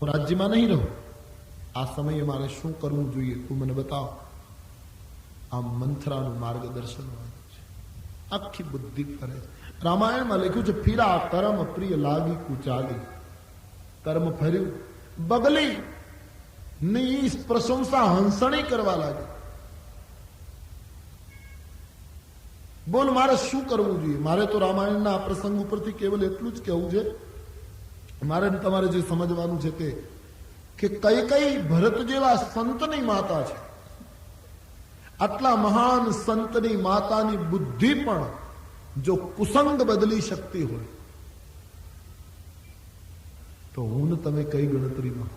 હું રાજ્યમાં નહીં રહું, આ સમયે મારે શું કરવું જોઈએ તું મને બતાવ. આ મંથરાનું માર્ગદર્શન છે, આખી બુદ્ધિ ફરે છે. રામાયણમાં લખ્યું છે, ફીરા કર્મ પ્રિય લાગી કુચાલી. કર્મ ફર્યું, બગલી ની પ્રશંસા હંસણી કરવા લાગી. બોલ મારે શું કરવું જોઈએ? મારે તો રામાયણના આ પ્રસંગ ઉપરથી કેવલ એટલું જ કહેવું છે, મારે તમારે જે સમજવાનું છે તે કે કઈ કઈ ભરત જેવા સંતની માતા છે. આટલા મહાન સંતની માતાની બુદ્ધિ પણ જો કુસંગ બદલી શકતી હોય તો હું ને તમે કઈ ગણતરીમાં.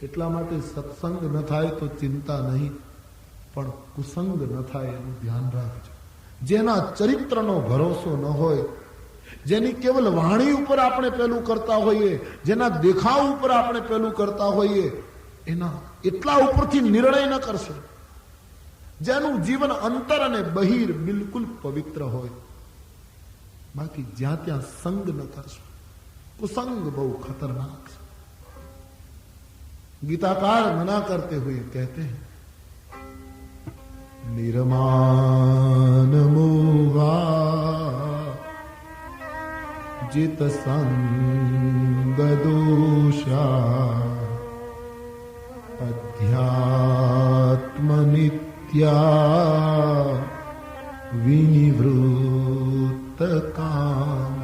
એટલા માટે સત્સંગ ન થાય તો ચિંતા નહીં, પણ કુસંગ ન થાય એનું ધ્યાન રાખજો. જેના ચરિત્રનો ભરોસો ન હોય, જેની કેવલ વાણી ઉપર આપણે પેલું કરતા હોઈએ, જેના દેખાવ ઉપર આપણે પેલું કરતા હોઈએ, એના એટલા ઉપરથી નિર્ણય ન કરશે. જેનું જીવન અંતર અને બહિર બિલકુલ પવિત્ર હોય, બાકી જ્યાં ત્યાં સંગ ન કરશો. कुसंग बहु खतरनाक है. गीताकार मना करते हुए कहते हैं, निर्माण मोहा जित संग दोषा अध्यात्म नित्या विनिवृत्त काम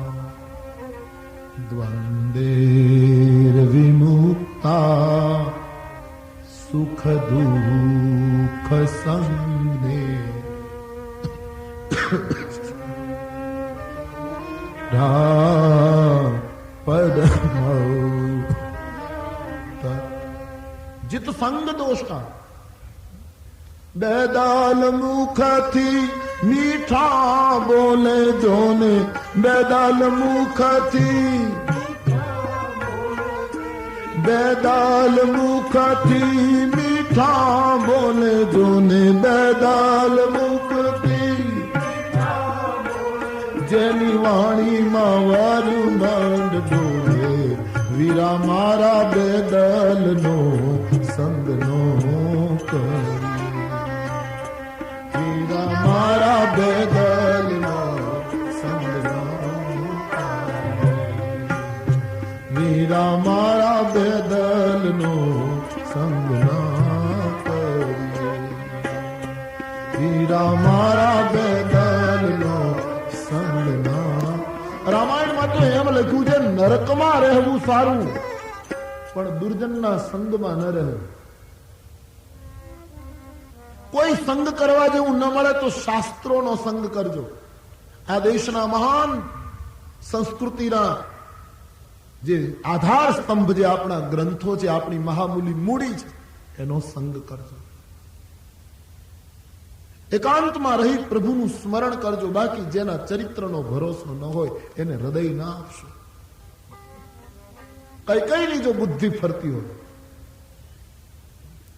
द्वंदेर विमुक्ता सुख दुख संगे पद जित संग दोष का बेदाल मुखથી મીઠા બોલે જોને બેદાલ મુખથી મીઠા બોલે જોને બેદાલ મુખથી જેની વાણીમાં વારુમંડ ડોળે વીરા મારા બેદલનો સંગનો કરી વીરા મારા બેદલનો સંગનો વીરા મારા બેદલનો સંગના કરી વીરા મારા બેદલનો સંગના. રામાયણમાં તો એમ લખ્યું છે, નરકમાં રહેવું સારું પણ દુર્જનના સંગમાં ન રહેવું. કોઈ સંગ કરવા જેવું ન મળે તો શાસ્ત્રોનો સંગ કરજો. આ દેશના મહાન સંસ્કૃતિના જે આધાર સ્તંભ જે આપણા ગ્રંથો છે, આપણી મહામૂલી મૂડી છે, એનો સંગ કરજો. એકાંતમાં રહી પ્રભુનું સ્મરણ કરજો. બાકી જેના ચરિત્રનો ભરોસો ન હોય એને હૃદય ના આપશો. કઈ કઈની જો બુદ્ધિ ફરતી હોય,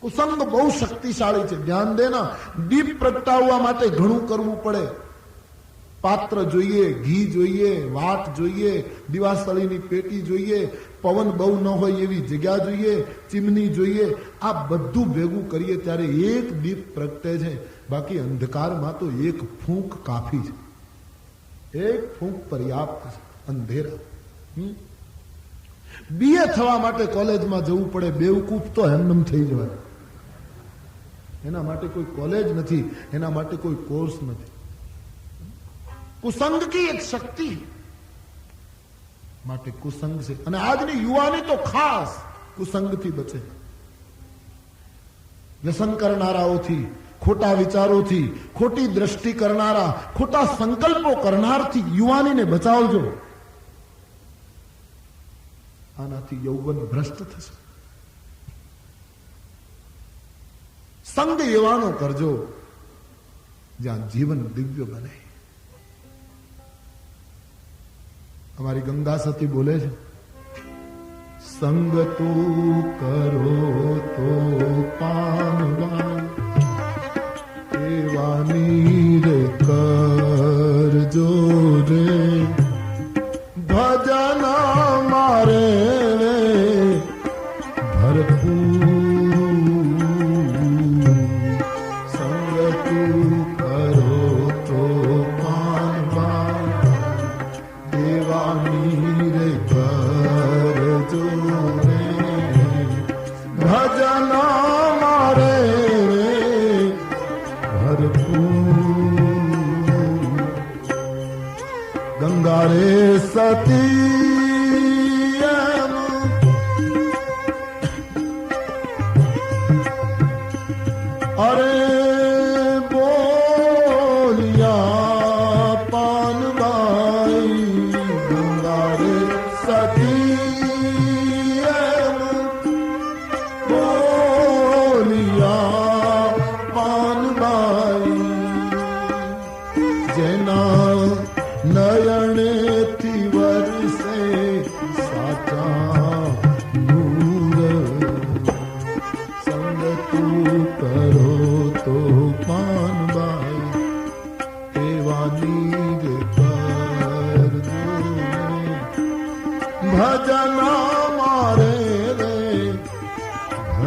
કુસંગ બહુ શક્તિશાળી છે. ધ્યાન દેના, દીપ પ્રગટાવવા માટે ઘણું કરવું પડે. પાત્ર જોઈએ, ઘી જોઈએ, વાટ જોઈએ, દિવાસળીની પેટી જોઈએ, પવન બહુ ન હોય એવી જગ્યા જોઈએ, ચીમની જોઈએ. આ બધું ભેગું કરીએ ત્યારે એક દીપ પ્રગટે છે. બાકી અંધકારમાં તો એક ફૂંક કાફી છે. એક ફૂંક પર્યાપ્ત છે. અંધેરા બીએ થવા માટે કોલેજમાં જવું પડે. બેવકૂફ તો એમનેમ થઈ જવાય. એના માટે કોઈ કોલેજ નથી, એના માટે કોઈ કોર્સ નથી. કુસંગ કી એક શક્તિ માટે કુસંગ છે. અને આજની યુવાની તો ખાસ કુસંગથી બચે. વ્યસન કરનારાઓથી, ખોટા વિચારોથી, ખોટી દ્રષ્ટિ કરનારા, ખોટા સંકલ્પો કરનારથી યુવાનીને બચાવજો. આનાથી યૌવન ભ્રષ્ટ થશે. સંગ એવાનો કરજો જ્યાં જીવન દિવ્ય બને. हमारी गंगा सती बोले છે, संग તું કરો તો પાનવા એવાની રે કરજો રે ભજન મારે રે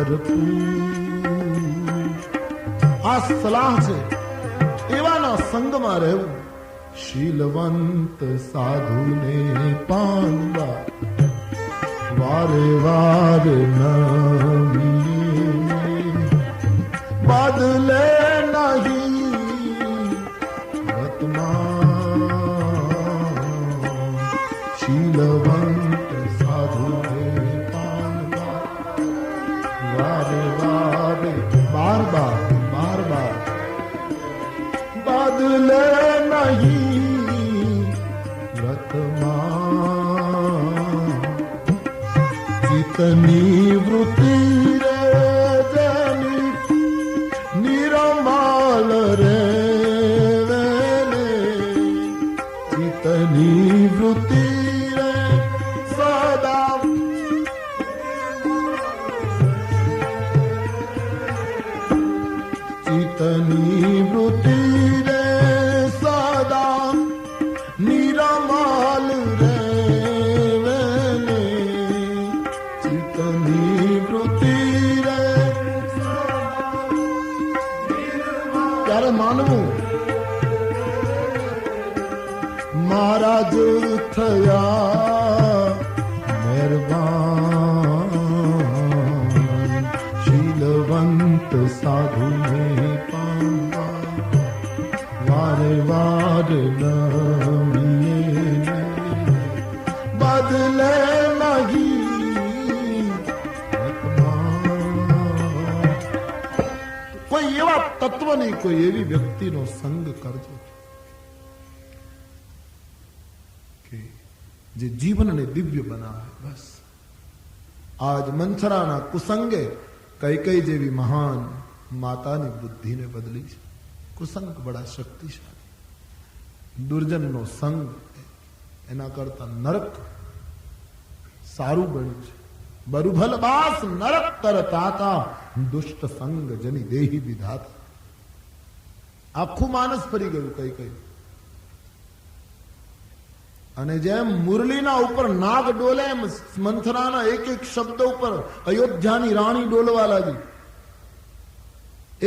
ભરપૂર. આ સલાહ છે, એવાના સંગમાં રહેવું. શીલવંત સાધુને પામવા વારે વારે નવીને બદલે નહીં વર્તમાન. શીલવંત સાધુને પામવા વારે વારે બાર બાર બદલે નહીં વર્તમાન. ચિતની વૃત્તિ રે જેની નિરમાલ રે ચિતની વૃત્તિ રે સદા ચિતની વૃત્તિ રે સદા નિરમાલ રે ચિતની વૃત્તિ રે. ત્યારે માનવું મારા જ થયા મહેરબાન. શીલવંત સાધુને પામવા વારે વારે નમીએ બદલે નહીં વર્તમાન. કોઈ એવા તત્વની, કોઈ એવી વ્યક્તિનો સંગ કરજો કે જે જીવનને દિવ્ય બનાવે. બસ આજ મંથરાના કુસંગે કૈકેયી જેવી મહાન માતાની બુદ્ધિને બદલી છે. કુસંગ બડા શક્તિશાળી. દુર્જનનો સંગ એના કરતા નરક સારું બન્યું છે. બરુભલ બાસ નરક કરતા દુષ્ટ સંગ જની દેહી વિધાતા. આખું માનસ ફરી ગયું કઈ. અને જેમ મુરલીના ઉપર નાગ ડોલે એમ મંથરાના એક એક શબ્દ ઉપર અયોધ્યાની રાણી ડોલવા લાગી.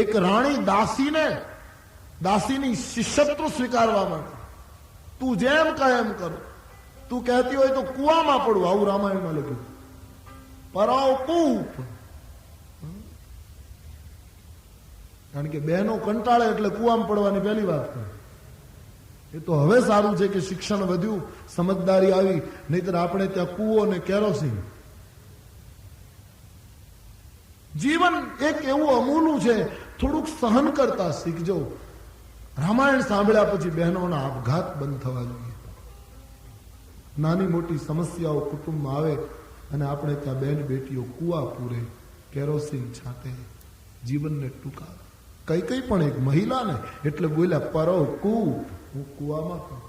એક રાણી દાસીની શિષ્યત્વ સ્વીકારવા માંડી. તું જેમ કહે એમ કરો. તું કહેતી હોય તો કુવામાં પડું, આવું રામાયણમાં લખ્યું. પરાવ કૂપ. કારણ કે બહેનો કંટાળે એટલે કુવામાં પડવાની પહેલી વાત કરે. એ તો હવે સારું છે કે શિક્ષણ વધ્યું, સમજદારી આવી, નહીતર આપણે ત્યાં કૂવો ને કેરોસીન. જીવન એક એવું અમૂલું છે, થોડુંક સહન કરતા શીખજો. રામાયણ સાંભળ્યા પછી બહેનોના આપઘાત બંધ થવા જોઈએ. નાની મોટી સમસ્યાઓ કુટુંબમાં આવે અને આપણે ત્યાં બેન બેટીઓ કુવા પૂરે, કેરોસીન છાંટે, જીવનને ટૂંકાવે. કઈ પણ એક મહિલા ને એટલે બોલ્યા પરવ કૂપ, હું કુવામાં કરું.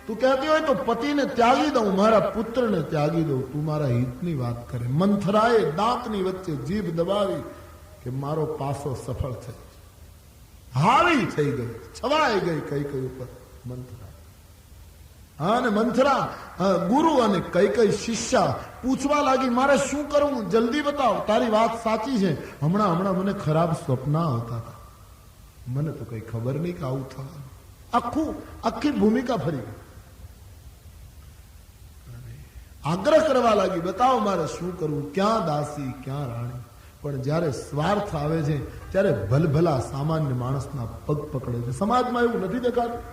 તું કહેતી હોય તો પતિને ત્યાગી દઉં, મારા પુત્રને ત્યાગી દઉં, તું મારા હિતની વાત કરે. મંથરાએ દાંતની વચ્ચે જીભ દબાવી કે મારો પાસો સફળ થયો, હાવી થઈ ગઈ, છવાઈ ગઈ કઈ ઉપર મંથરા. અને મંથરા ગુરુ અને કઈ શિષ્યા પૂછવા લાગી, મારે શું કરવું, જલ્દી બતાવ, તારી વાત સાચી છે. હમણાં મને ખરાબ સ્વપ્ન આવતા હતા, મને તો કઈ ખબર નહીં કે આવું થવાનું. આખી ભૂમિકા ફરી ગઈ. આગ્રહ કરવા લાગી, બતાવો મારે શું કરવું, ક્યાં દાસી ક્યાં રાણી. પણ જયારે સ્વાર્થ આવે છે ત્યારે ભલભલા સામાન્ય માણસના પગ પકડે છે. સમાજમાં એવું નથી દેખાતું.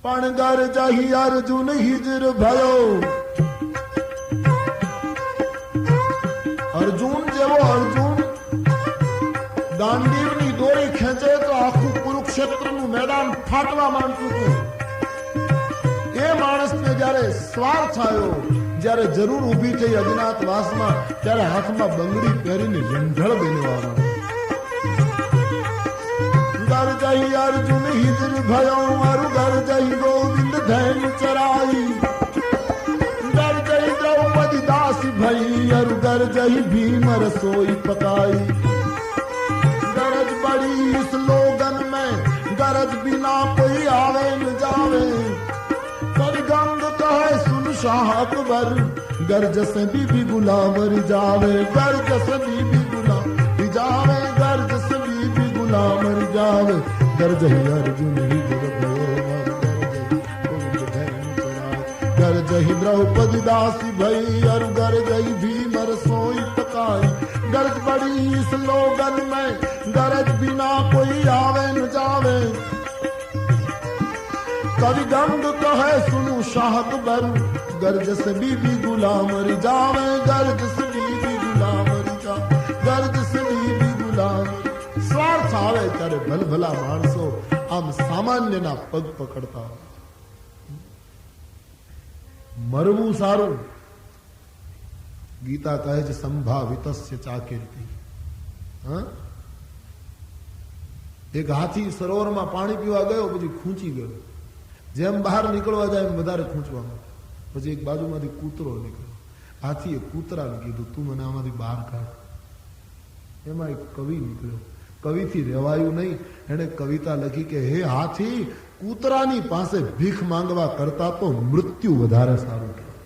પણ ગર જાહી અર્જુન હિજર ભયો. અર્જુન જેવો અર્જુન ગાંડીવની દોરી ખેંચે તો આખું કુરુક્ષેત્રનું મેદાન ફાટવા માંડતું હતું. એ માણસને જયારે સ્વાર્થ આવ્યો, જયારે જરૂર ઉભી થઈ અજ્ઞાતવાસમાં, ત્યારે હાથમાં બંગડી પહેરીને રંધળ બન્યો. ગર જઈ અર્જુન હિજર ભયો, અરુ ગર જઈ ગોવિંદ ધૈન ચરાઈ. ગર જઈ દ્રૌપદી દાસી ભઈ, અરુ ગર જઈ ભીમ રસોઈ પકાઈ. गरज बड़ी इस लोगन में, गरज बिना कोई आवे न जावे. पर गंग कहे सुन शाह अकबर, गर्ज से बीबी गुलाम रिजावे, गर्ज से बीबी गुलाम रिजावे, गर्ज से बीबी गुलाम रिजावे, गर्ज ही अर्जुन ही गुर गर्ज ही द्रौपदी दासी भई, और गर्ज ही भीमर सोई पकाई, गर्ज बड़ी इस लोगन में, गरज बिना कोई आवे न जावे, कवि गंग कहे सुनु शाहत बरु, गर्ज से बीबी गुलाम रिजावे, गर्ज से बीबी गुलाम रिजावे, गर्ज से बीबी गुलाम। स्वार्थ आवे ત્યારે ભલભલા માણસો આમ સામાન્યના પગ પકડતા હોય. મરવું સારું. ગીતા કહે છે સંભાવિતસ્ય ચાકીર્તિ. એક હાથી સરોવરમાં પાણી પીવા ગયો, પછી ખૂંચી ગયો. જેમ બહાર નીકળવા જાય એમ વધારે ખૂંચવા માંડ્યો. પછી એક બાજુમાંથી કૂતરો નીકળ્યો. હાથીએ કૂતરાને કીધું તું મને આમાંથી બહાર કાઢ. એમાં એક કવિ નીકળ્યો. કવિથી રહેવાયું નહીં. એને કવિતા લખી કે હે હાથી, કૂતરાની પાસે ભીખ માંગવા કરતા તો મૃત્યુ વધારે સારું કહેવાય.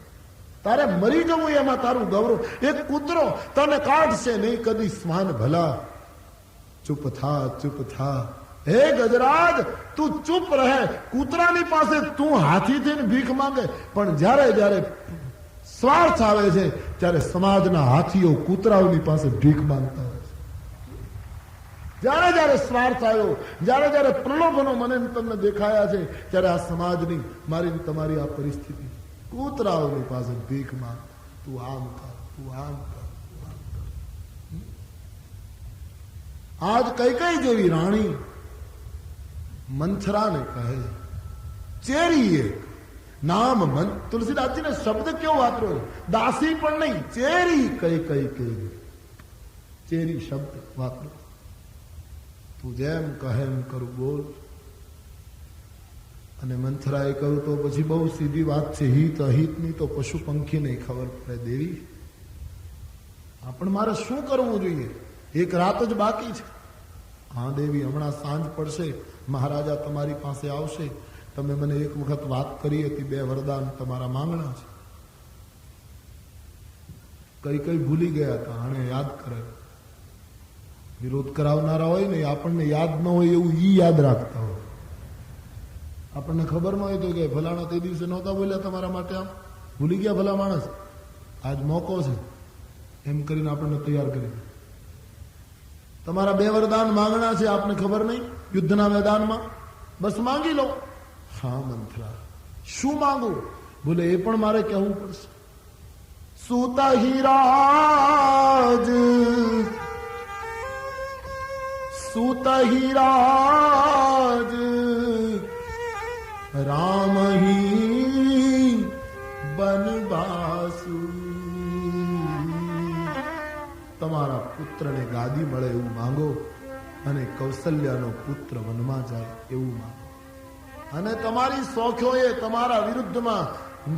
તારે મરી જવું એમાં તારું ગૌરવ. એક કૂતરો તને કાઢશે નહીં કદી શ્વાન ભલા. ચૂપ થા, ચૂપ થા. હે ગજરાજ, તું ચૂપ રહે. કૂતરાની પાસે તું હાથી થઈને ભીખ માંગે, પણ જ્યારે જ્યારે સ્વાર્થ આવે છે ત્યારે સમાજના હાથીઓ કૂતરાઓની પાસે ભીખ માંગતા હોય છે. જ્યારે જ્યારે સ્વાર્થ આવ્યો, જ્યારે જ્યારે પ્રલોભનો મને તમને દેખાયા છે, ત્યારે આ સમાજની મારી તમારી આ પરિસ્થિતિ, કૂતરાઓની પાસે ભીખ માંગ. તું આમ કર, તું આમ કર, તું આમ કર. આજ કઈ કઈ જેવી રાણી મંથરાને કહે ચેરી એક નામ. તુલસીદાસજીને શબ્દ કેવો વાપર્યો, દાસી પણ નહીં, ચેરી કઈ કઈ કઈ ચેરી શબ્દ વાપર્યો. તું જેમ કહે એમ કરું, બોલ. અને મંથરાએ કહ્યું તો પછી બહુ સીધી વાત છે, હિત અહિતની તો પશુ પંખી નહીં ખબર પડે. દેવી પણ મારે શું કરવું જોઈએ? એક રાત જ બાકી છે. હા દેવી, હમણાં સાંજ પડશે, મહારાજા તમારી પાસે આવશે. તમે મને એક વખત વાત કરી હતી, 2 વરદાન તમારા માંગણા છે. કઈ કઈ ભૂલી ગયા હતા, આને યાદ કરે. વિરોધ કરાવનારા હોય ને, આપણને યાદ ન હોય એવું ઈ યાદ રાખતા હોય. આપણને ખબર ન હોય તો કે ભલાણા તે દિવસે નહોતા બોલ્યા તમારા માટે, આમ ભૂલી ગયા ભલા માણસ, આજ મોકો છે એમ કરીને આપણને તૈયાર કરી. તમારા 2 વરદાન માંગણા છે, આપને ખબર નહીં, યુદ્ધના મેદાનમાં, બસ માંગી લો. હા મંથરા, શું માંગુ? બોલે એ પણ મારે કહેવું પડશે. સુતા હિરાજ, સુતા હિરાજ, રામ હી બનવાસુ. તમારા પુત્રને ગાદી મળે એવું માંગો, અને કૌશલ્યાનો પુત્ર વનમાં જાય એવું માંગો. અને તમારી શોખ્યોએ તમારા વિરુદ્ધમાં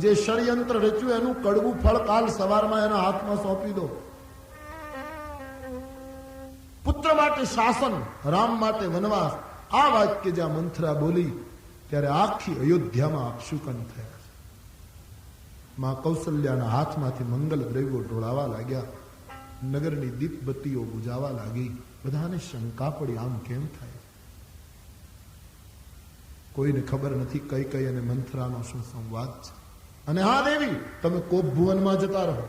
જે ષડયંત્ર રચ્યું એનું કડવું ફળ કાલ સવારમાં એના હાથમાં સોંપી દો. પુત્ર માટે શાસન, રામ માટે વનવાસ. આ વાક્ય જ્યાં મંથરા બોલી ત્યારે આખી અયોધ્યામાં અપશુકન થયા છે. માં કૌશલ્યાના હાથમાંથી મંગલ દ્રવ્યો ઢોળાવા લાગ્યા. નગરની દીપબત્તીઓ બુજાવા લાગી. બધાને શંકા પડી, આમ કેમ થાય? કોઈને ખબર નથી કઈ કઈ અને મંથરાનો શું સંવાદ છે. અને હા દેવી, તમે કોપ ભુવનમાં જતા રહો,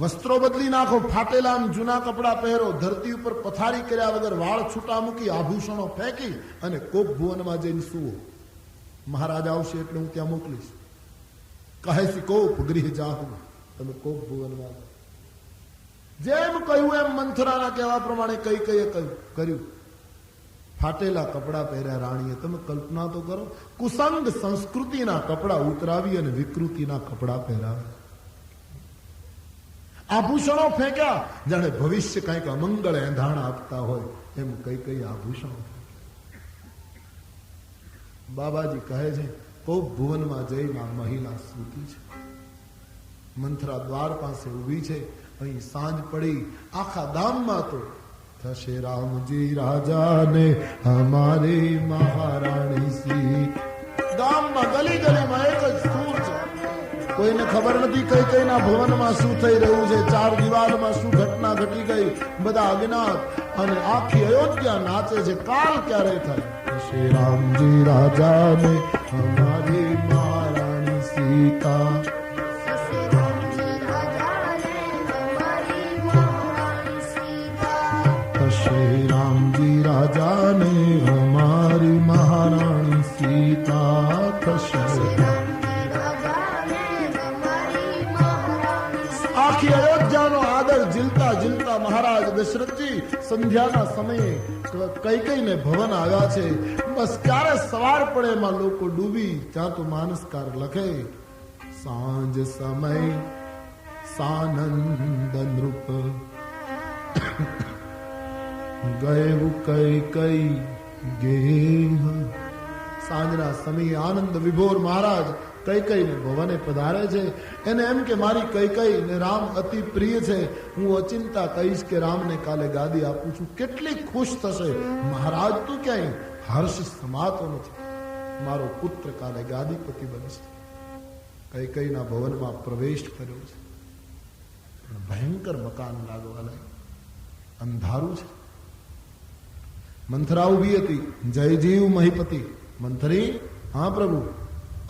વસ્ત્રો બદલી નાખો, ફાટેલા જૂના કપડા પહેરો, ધરતી ઉપર પથારી કર્યા વગર વાળ છૂટા મૂકી, આભૂષણો ફેંકી અને કોપ ભુવનમાં જઈને સુવો. મહારાજ આવશે એટલે હું ત્યાં મોકલીશ. કહે છે કોપ ગૃહ જાહુ, તમે કોપ ભુવનમાં. જેમ કહ્યું એમ મંથરાના કહેવા પ્રમાણે કઈ કઈએ કર્યું. ફાટેલા કપડા પહેર્યા રાણીએ. તમે કલ્પના તો કરો, કુસંગ સંસ્કૃતિના કપડા ઉતરાવી અને વિકૃતિના કપડા પહેરાવ્યા. આભૂષણો ફેંક્યા, જાણે ભવિષ્ય કંઈક અમંગળ એંધાણ આપતા હોય એમ કઈ કઈ આભૂષણો. બાબાજી કહે છે કોપ ભુવનમાં જઈને આ મહિલા સૂતી છે. મંથરા દ્વાર પાસે ઉભી છે. અહીં સાંજ પડી. આખા ગામમાં તો થશે રામજી રાજાને અમારી મહારાણી સી. ગામમાં ગલી ગલીમાં એક જ કોઈને ખબર નથી કઈ કઈના ભવનમાં શું થઈ રહ્યું છે, ચાર દિવાલમાં શું ઘટના ઘટી ગઈ, બધા અજ્ઞાત. અને આખી અયોધ્યા નાચે છે. કાલ ક્યારે થાય? શ્રી રામજી રાજા ને હમારી મહારાણી સીતા. શ્રી રામજી રાજા ને હમારી મહારાણી સીતા થશે. આખી અયોધ્યાનો આદર ઝીલતા ઝીલતા મહારાજ દશરથજી સંધ્યાના સમયે કઈ કઈને ભવન આવ્યા છે. બસ ક્યારે સવાર પડે એમાં લોકો ડૂબી. ત્યાં તો માનસકાર લખે, સાંજ સમય સાનંદ નૃપ ગયેવું કઈ કઈ ગેહ. સાંજના સમયે આનંદ વિભોર મહારાજ કઈ કઈ ને ભવને પધારે છે. એને એમ કે મારી કઈ કઈ ને રામ અતિ પ્રિય છે, હું અચિંતા કહીશ કે રામને કાલે ગાદી આપું છું. કેટલી ખુશ થશે મહારાજ. તો ક્યાંય હર્ષ સમાતો નથી. મારો પુત્ર કાલે ગાદીપતિ બનશે. કઈ કઈના ભવનમાં પ્રવેશ કર્યો છે. પણ ભયંકર મકાન લાગવા લાગ્યું. અંધારું છે. મંથરા ઉભી હતી. જય જીવ મહીપતિ. મંથરી, હા પ્રભુ.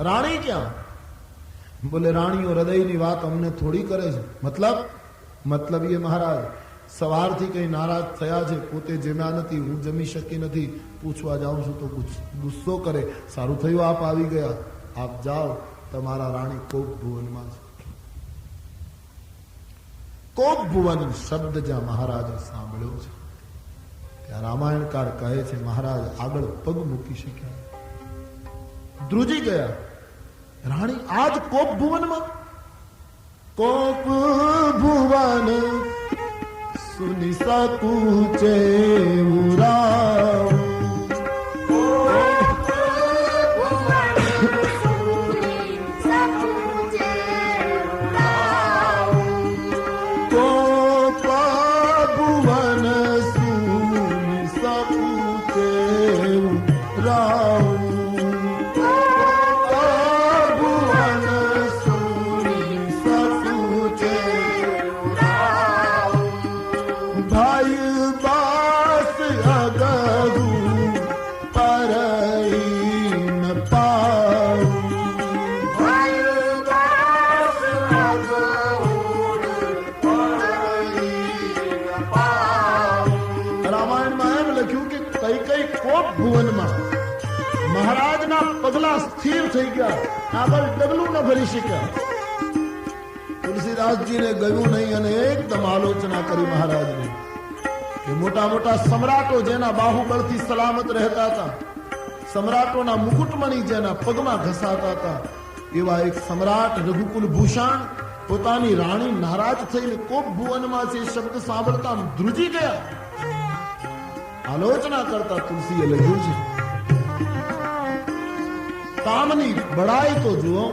રાણી ક્યાં? બોલે રાણીઓ હૃદયની વાત અમને થોડી કરે છે. મતલબ એ મહારાજ સવારથી કઈ નારાજ થયા છે, પોતે જમ્યા નથી, હું જમી શકી નથી, પૂછવા જાઉં છું તો ગુસ્સો કરે. સારું થયું આપ આવી ગયા. આપ જાઓ, તમારા રાણી કોપ ભુવનમાં છે. કોપ ભુવન શબ્દ જ્યાં મહારાજે સાંભળ્યો છે ત્યાં રામાયણકાર કહે છે મહારાજ આગળ પગ મૂકી શક્યા, ધ્રુજી ગયા. રાણી આજ કોપ ભુવનમાં? કોપ ભુવન સુની સકુચે ઉરાવ. મહારાજના પગલા સ્થિર થઈ ગયા, આગળ ડગલું ન ભરી શક્યા. તુલસીદાસજીને ગયું નહીં અને એકદમ આલોચના કરી મહારાજની કે મોટા મોટા સમ્રાટો જેના બાહુબળથી સલામત રહેતા હતા, સમ્રાટોના મુકુટમણી જેના પગમાં ઘસાતા હતા, એવા એક સમ્રાટ રઘુકુલ ભૂષણ પોતાની રાણી નારાજ થઈને કોપ ભુવનમાં છે શબ્દ સાંભળતા ધ્રુજી ગયા. આલોચના કરતા તુલસીએ લખ્યું છે, કામની બડાઈ તો જુઓ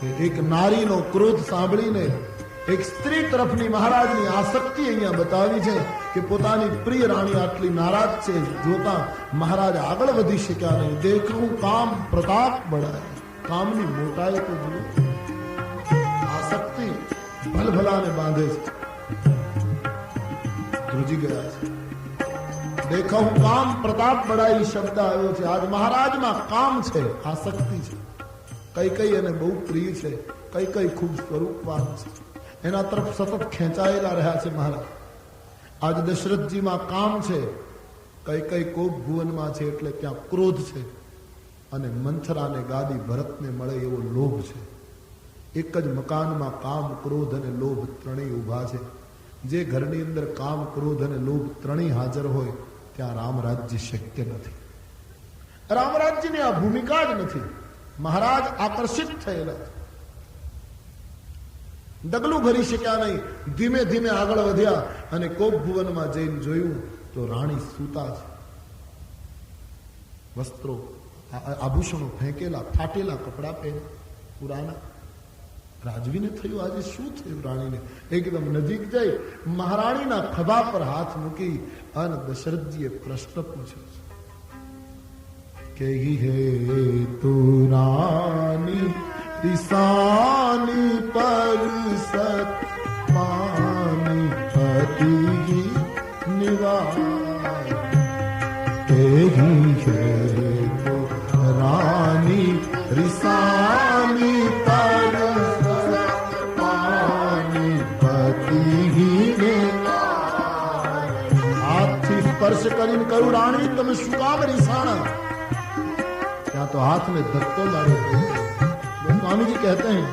કે એક નારીનો ક્રોધ સાંભળીને એક સ્ત્રી તરફની મહારાજની આસક્તિ અહીંયા બતાવી છે કે પોતાની પ્રિય રાણી આટલી નારાજ છે જોતા મહારાજ આગળ વધી શક્યા નહીં. દેખું કામ પ્રતાપ બળાય. કામની મોટાઈ તો જુઓ, આસક્તિ ભલભલાને બાંધે છે. ધ્રુજી ગયા છે. દેખો કામ પ્રતાપ બળાઈ શબ્દ આવ્યો છે. આજ મહારાજમાં કામ છે, આસક્તિ છે. કઈ કઈ એને બહુ પ્રિય છે, કઈ કઈ ખૂબ સ્વરૂપવાન છે, એના તરફ સતત ખેંચાયેલા રહ્યા છે મહારાજ. આજ દશરથજીમાં કામ છે, કઈ કઈ કોપ ભુવનમાં છે એટલે ત્યાં ક્રોધ છે, અને મંથરાને ગાદી ભરતને મળે એવો લોભ છે. એક જ મકાનમાં કામ, ક્રોધ અને લોભ ત્રણેય ઉભા છે. જે ઘરની અંદર કામ, ક્રોધ અને લોભ ત્રણેય હાજર હોય ત્યાં રામ રાજ્ય શક્ય નથી. રામ રાજ્યની આ ભૂમિકા જ નથી. મહારાજ આકર્ષિત થયેલા, ડગલું ભરી શક્યા નહીં. ધીમે ધીમે આગળ વધ્યા અને કોપ ભુવનમાં જઈને જોયું તો રાણી સૂતા છે. વસ્ત્રો, આભૂષણો ફેંકેલા, ફાટેલા કપડા પહેરે, પુરાના. રાજવીને થયું આજે શું થયું રાણીને. એકદમ નજીક જઈ મહારાણીના ખભા પર હાથ મૂકી અને દશરથજીએ પ્રશ્ન પૂછ્યો કે હે તું રાની ईशानी पर सत पानी पति निवार तेरी है तो रानी रिसानी पर सत पानी पति निवार हाथથી સ્પર્શ કરીને કહ્યું રાણી તમે શું કામ રીસાણા ત્યાં તો हाथ में धक्को मारो स्वामी जी कहते हैं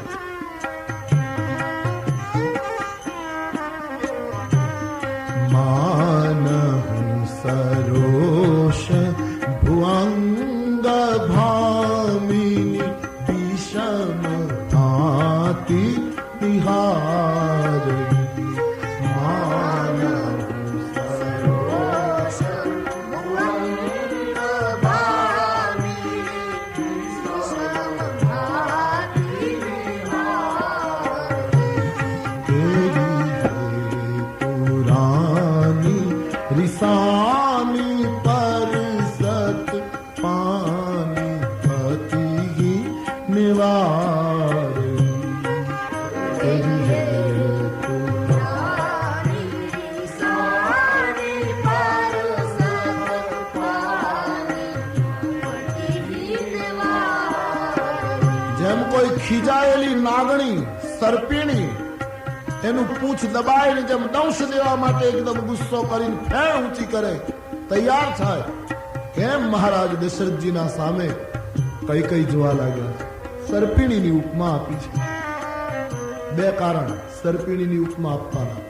मानहु सरोष भुअंग भामिनी विषम भाति तिहार रिसानी पर सत पानी पति निवार तेरी है तो रानी रिसानी पर सत पानी पति निवार જેમ કોઈ ખીજાયેલી નાગણી સર્પિણી એનું પૂછ દબાઈને જેમ દંશ દેવા માટે એકદમ ગુસ્સો કરીને ફેણ ઊંચી કરે તૈયાર થાય કેમ મહારાજ દશરથજીના સામે કઈ કઈ જોવા લાગ્યા સર્પિણીની ઉપમા આપી છે બે કારણ સર્પિણીની ઉપમા આપવાના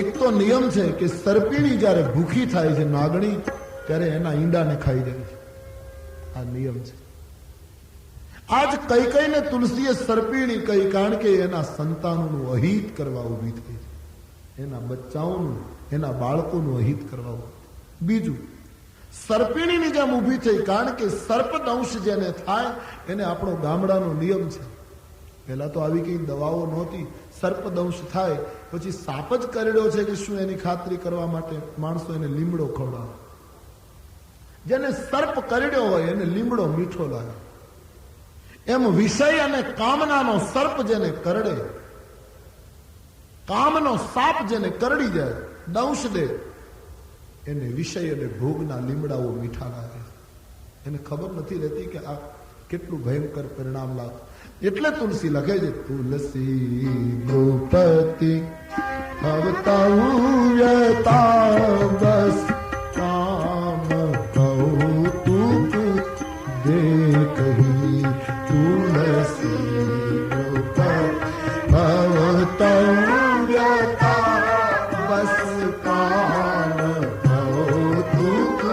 એક તો નિયમ છે કે સર્પિણી જ્યારે ભૂખી થાય છે નાગણી ત્યારે એના ઈંડાને ખાઈ જાય છે આ નિયમ છે આજ કઈ કઈ ને તુલસીએ સર્પિણી કહી કારણ કે એના સંતાનોનું અહિત કરવા ઊભી થઈ છે એના બચ્ચાઓનું એના બાળકોનું અહિત કરવા બીજું સર્પિણીની જેમ ઊભી થઈ કારણ કે સર્પદંશ જેને થાય એને આપણો ગામડાનો નિયમ છે પહેલા તો આવી કઈ દવાઓ નહોતી સર્પદંશ થાય પછી સાપ જ કરડ્યો છે કે શું એની ખાતરી કરવા માટે માણસો એને લીમડો ખવડાવે જેને સર્પ કરડ્યો હોય એને લીમડો મીઠો લાગે એમ વિષય અને કામનાનો સર્પ જેને કરડે કામનો સાપ જેને કરડી જાય દંશ દે એને વિષય અને ભોગના લીમડાઓ મીઠા લાગે એને ખબર નથી રહેતી કે આ કેટલું ભયંકર પરિણામ લાગે એટલે તુલસી લખે છે તુલસી ગોપતિ ભવતવ્યતા બસ કામ કૌતુક દેખહી तुलसी भवतव्यता बस कान कौतुक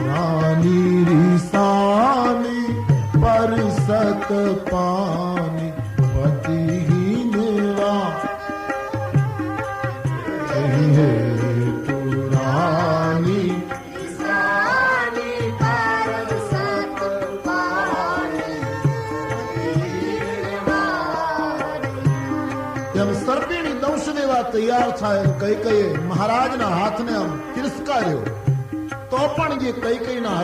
रानी रिसानी पर सत पानी पति निवा है तो रानी સર્પિણી દંશ દેવા તૈયાર થાય કઈ કઈ મહારાજના હાથને આમ તિરસ્કાર્યો તો પણ જે કઈ કઈના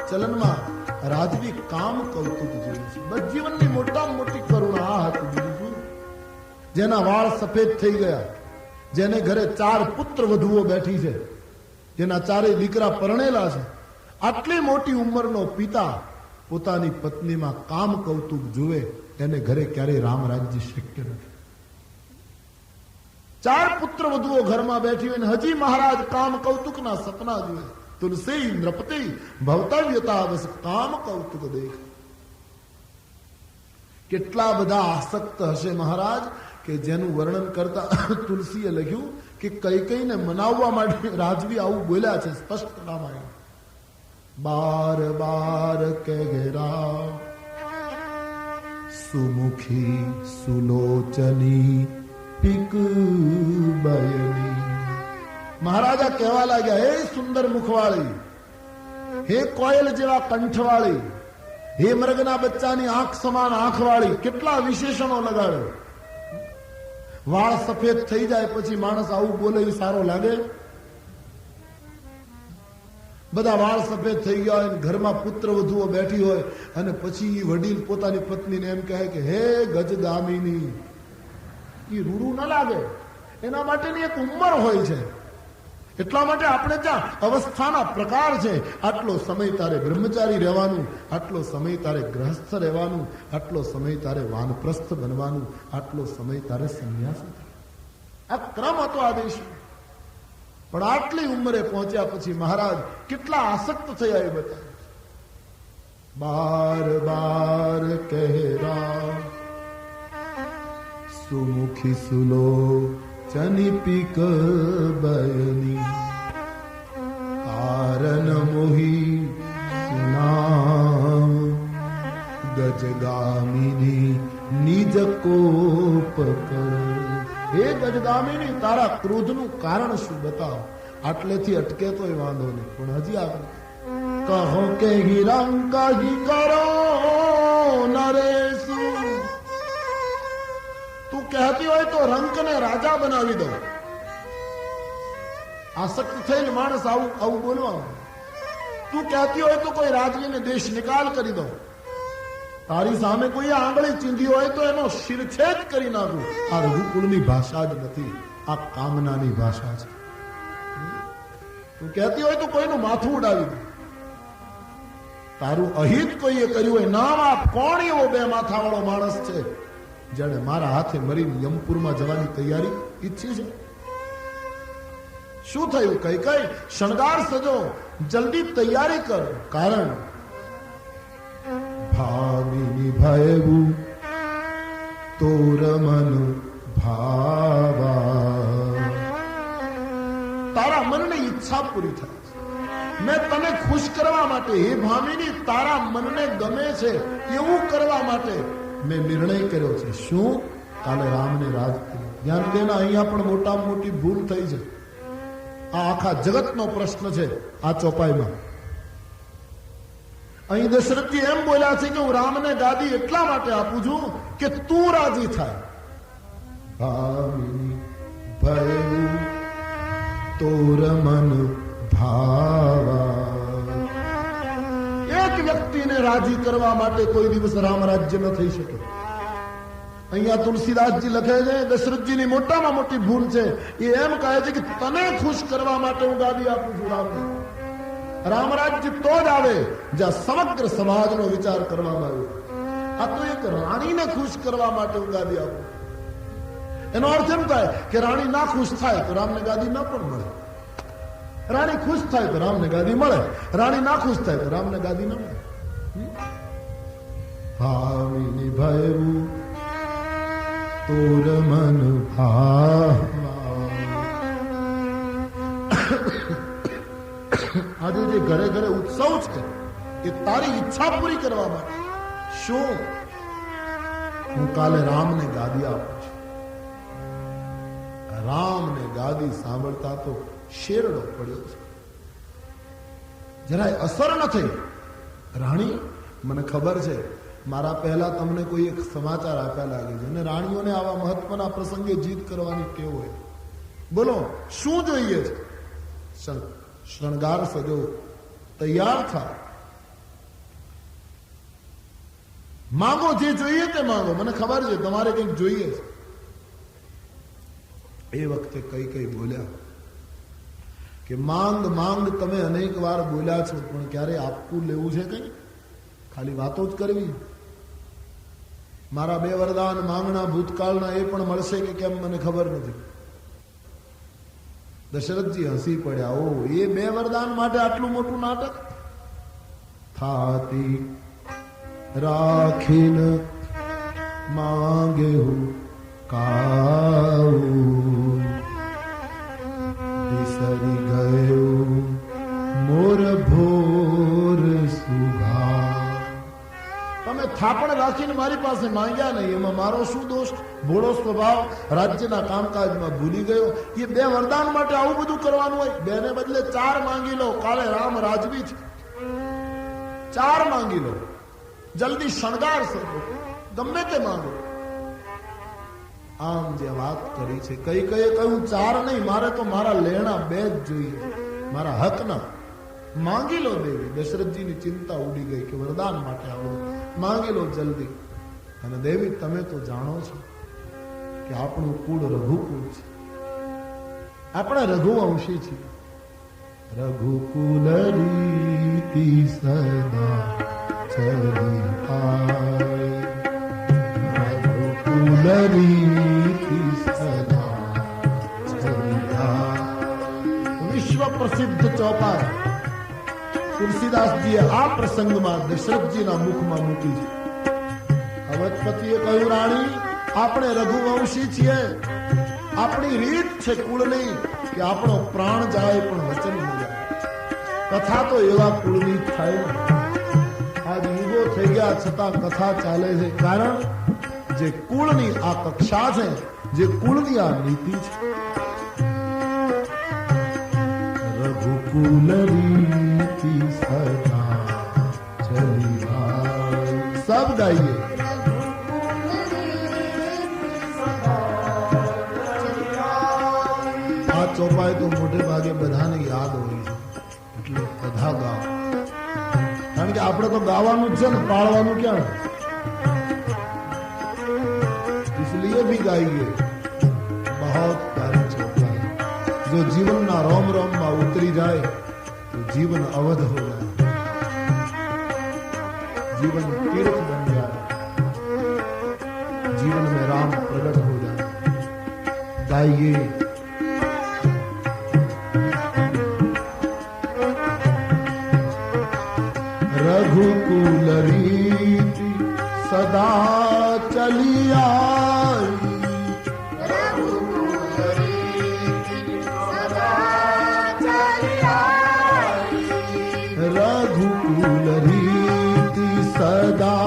ચલનમાં રાજવી કામ કૌતુક જોયું છે બસ જીવનની મોટામાં મોટી કરુણા આ હતી બીજું જેના વાળ સફેદ થઈ ગયા જેને ઘરે 4 પુત્ર વધુઓ બેઠી છે જેના 4 દીકરા પરણેલા છે આટલી મોટી ઉંમરનો પિતા પોતાની પત્નીમાં કામ કૌતુક જુએ એને ઘરે ક્યારેય રામ રાજ્ય શક્ય નથી 4 પુત્ર વધુઓ ઘરમાં બેઠી હોય હજી મહારાજ કામ કૌતુકના સપના જુએ તુલસી નૃપતિ ભવતવ્યતા બસ કામ કૌતુક દેખ કેટલા બધા આસક્ત હશે મહારાજ કે જેનું વર્ણન કરતા તુલસીએ લખ્યું કે કઈ કઈને મનાવવા માટે રાજવી આવું બોલ્યા છે સ્પષ્ટ રામાયણ બાર બાર કહેરા સુમુખી સુલોચની પીક બયની મહારાજા કહેવા લાગ્યા હે સુંદર મુખવાળી હે કોયલ જેવા કંઠવાળી હે મૃગના બચ્ચાની આંખ સમાન આંખવાળી કેટલા વિશેષણો લગાડ્યો વાળ સફેદ થઈ જાય પછી માણસ આવું બોલે એ સારો લાગે બધા વાળ સફેદ થઈ ગયા હોય, ઘરમાં પુત્ર વધુઓ બેઠી હોય, અને પછી વડીલ પોતાની પત્નીને એમ કહે કે હે ગજદામિની, એ રૂડું ન લાગે, એના માટેની એક ઉંમર હોય છે. એટલા માટે આપણે ત્યાં અવસ્થાના પ્રકાર છે. આટલો સમય તારે બ્રહ્મચારી રહેવાનું, આટલો સમય તારે ગ્રહસ્થ રહેવાનું, આટલો સમય તારે વાનપ્રસ્થ બનવાનું, આટલો સમય તારે સંન્યાસી. આ ક્રમ હતો આદેશ. પણ આટલી ઉંમરે પહોંચ્યા પછી મહારાજ કેટલા આસક્ત થયા એ બતાવે. બાર બાર કહેરા સુમુખી સુલો ચનિપિક બયની કારણ મોહી સુના ગજગામિની નિજ કોપ કર. હે ગજગામિની, તારા ક્રોધનું કારણ શું બતાવ. આટલેથી અટકે તોય વાંધો નહીં, પણ હજી આગળ કહો કે હિરંકહી કરો નરેશુ. તું કહેતી હોય તો રંકને રાજા બનાવી દો. આસક્ત થઈને માણસ આવું બોલવાનું. તું કહેતી હોય તો કોઈ રાજવીને દેશ નિકાલ કરી દો. તારી સામે કોઈ આંગળી ચીંધી હોય તો એનો શિરછેદ કરી નાખું. આ રઘુકુળની ભાષા જ નથી, આ કામનાની ભાષા છે. તું કહેતી હોય તો કોઈનું માથું ઉડાવી દે. તારું અહિત કોઈએ કર્યું હોય, નામ આપ. કોણ એવો બે માથાવાળો માણસ છે જેને મારા હાથે મરીને યમપુરમાં જવાની તૈયારી ઈચ્છી છે? શું થયું? કઈ કઈ શણગાર સજો, જલ્દી તૈયારી કર. કારણ ભાવિની ભયવું તોર મન ભાવા. તારા મનની ઈચ્છા પૂરી થાય. મેં તને ખુશ કરવા માટે, હે ભામિની, તારા મનને ગમે છે એવું કરવા માટે મેં નિર્ણય કર્યો છે. શું? કાલે રામને રાજ કર્યું. ધ્યાન દેના, અહીંયા પણ મોટામાં મોટી ભૂલ થઈ છે. આ આખા જગતનો પ્રશ્ન છે આ ચોપાઈમાં. અહીં દશરથજી એમ બોલ્યા છે કે હું રામને ગાદી એટલા માટે આપું છું કે તું રાજી થાય. ભામિની ભયવું તોર મન ભાવા. એક વ્યક્તિને રાજી કરવા માટે કોઈ દિવસ રામ રાજ્ય ન થઈ શકે. અહીંયા તુલસીદાસજી લખે છે, દશરથજીની મોટામાં મોટી ભૂલ છે એ એમ કહે છે કે તને ખુશ કરવા માટે હું ગાદી આપું છું રામને. રામ રાજ્ય તો જ આવે જ્યાં સમગ્ર સમાજનો વિચાર કરવામાં આવ્યો. આ તો એક રાણીને ખુશ કરવા માટે હું ગાદી આપું. એનો અર્થ એમ થાય કે રાણી ના ખુશ થાય તો રામને ગાદી ના પણ મળે. રાણી ખુશ થાય તો રામને ગાદી મળે. રાણી ના ખુશ થાય તો રામને ગાદી ના મળે. ભાવિની ભયવું તોર મન ભાવા. આજે જે ઘરે ઘરે ઉત્સવ છે એ તારી ઈચ્છા પૂરી કરવા માટે. શું? હું કાલે રામને ગાદી આપું છું. રામને ગાદી સાંભળતા તો શેરડો પડ્યો છે. જરાય અસર ન થઈ. રાણી, મને ખબર છે મારા પહેલા તમને કોઈ એક સમાચાર આપ્યા લાગે છે, અને રાણીઓને આવા મહત્વના પ્રસંગે જીત કરવાની ટેવ હોય. બોલો શું જોઈએ છે? શણગાર સજો, તૈયાર થાય, માંગો જે જોઈએ તે માંગો. મને ખબર છે તમારે કંઈક જોઈએ છે. એ વખતે કઈ કઈ બોલ્યા કે માંગ માંગ તમે અનેક વાર બોલ્યા છો, પણ ક્યારે આપવું લેવું છે કઈ? ખાલી વાતો જ કરવી. મારા બે વરદાન માંગણા ભૂતકાળના એ પણ મળશે કે કેમ મને ખબર નથી. દશરથજી હસી પડ્યા. ઓ, એ બે વરદાન માટે આટલું મોટું નાટક? થાતી રાખીને માંગે હું કાઉ, વિસરી ગયો મોર ભોર સુભા. તમે થાપણ રાખીને મારી પાસે માંગ્યા નહીં, એમાં મારો શું દોષ? ભોળો સ્વભાવ, રાજ્યના કામકાજમાં ભૂલી ગયો. એ બે વરદાન માટે આવું બધું કરવાનું હોય? બેને બદલે 4 માંગી લો. કાલે રામ રાજવી છે. 4 માંગી લો. જલ્દી શણગાર સજો, ગમે તે માંગો. આમ જે વાત કરી છે, કઈ કઈ કહ્યું 4 નહીં, મારે તો મારા લેણા 2 જ જોઈએ, મારા હકના. માંગી લો દેવી. દશરથજીની ચિંતા ઉડી ગઈ કે વરદાન માટે આવો, માંગી લો જલ્દી. અને દેવી તમે તો જાણો છો કે આપણું કુળ રઘુકુળ છે, આપણે રઘુવંશી છીએ. રઘુકુલ રીતિ સદા ચલી આય, રઘુકુલ રીતિ સદા ચલી આય. વિશ્વ પ્રસિદ્ધ ચોપાઈ તુલસીદાસજીએ આ પ્રસંગમાં દશરથજીના મુખમાં મૂકી છે. અવધપતિએ કહ્યું, રાણી આપણે રઘુવંશી છીએ, આપણી રીત છે કુળની કે આપણો પ્રાણ જાય પણ વચન ન જાય. કથા તો એવા કુળની થાય. આજ યુગો થઈ ગયા છતાં કથા ચાલે છે, કારણ જે કુળની આ કક્ષા છે, જે કુળની આ નીતિ છે. રઘુકુલ રીતિ સદા ચલી આય. સબ ગાઈએ. આ ચોપાઈ તો મોટે ભાગે બધાને યાદ હોય છે, એટલે બધા ગાવ. કારણ કે આપણે તો ગાવાનું જ છે ને, પાળવાનું ક્યાં? इसलिए भी गाइए. बहुत प्यारी ચોપાઈ, जो जीवनના रोम रोम में उतरी जाए तो जीवन अवध हो जाए, जीवन तीर्थ बन जाए, जीवन में राम प्रकट हो जाए. गाइए. रघुकुल रीति सदा चली आई, रघुकुल रीति सदा चली आई, रघुकुल रीति सदा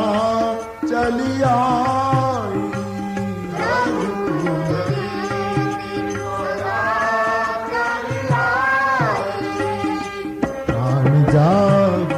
चली आई, रघुकुल रीति सदा चली आई. प्राण जाग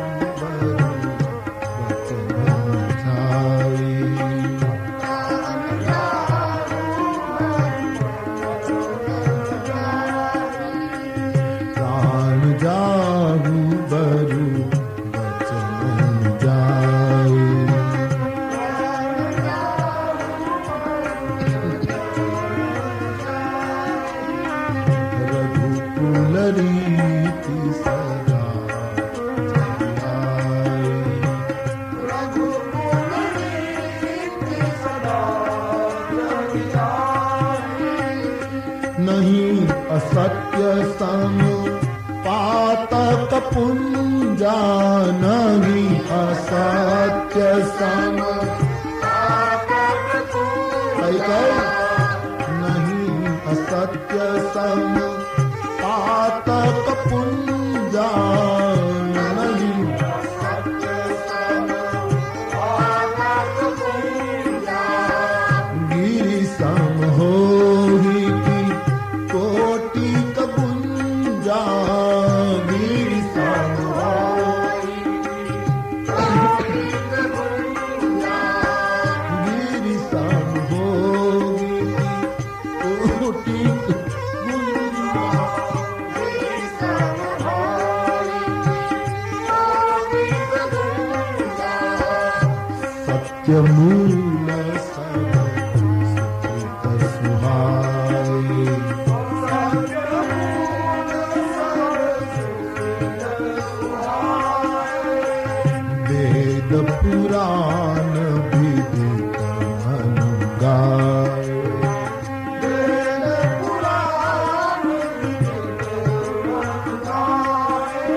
नहीं असत्य सम पातक पुंजा, नहीं असत्य सम पातक पुंजा, नहीं असत्य सम पातक पुंजा, नहीं असत्य सम पातक पुंजा. गिरि सम हो कोटि कबुंजा, गिरि सम गिरि सम होगी कोटि सत्य मूल सब सुकृत सुहाए, वेद पुराण विदित मनु गाए, वेद पुराण विदित मनु गाए.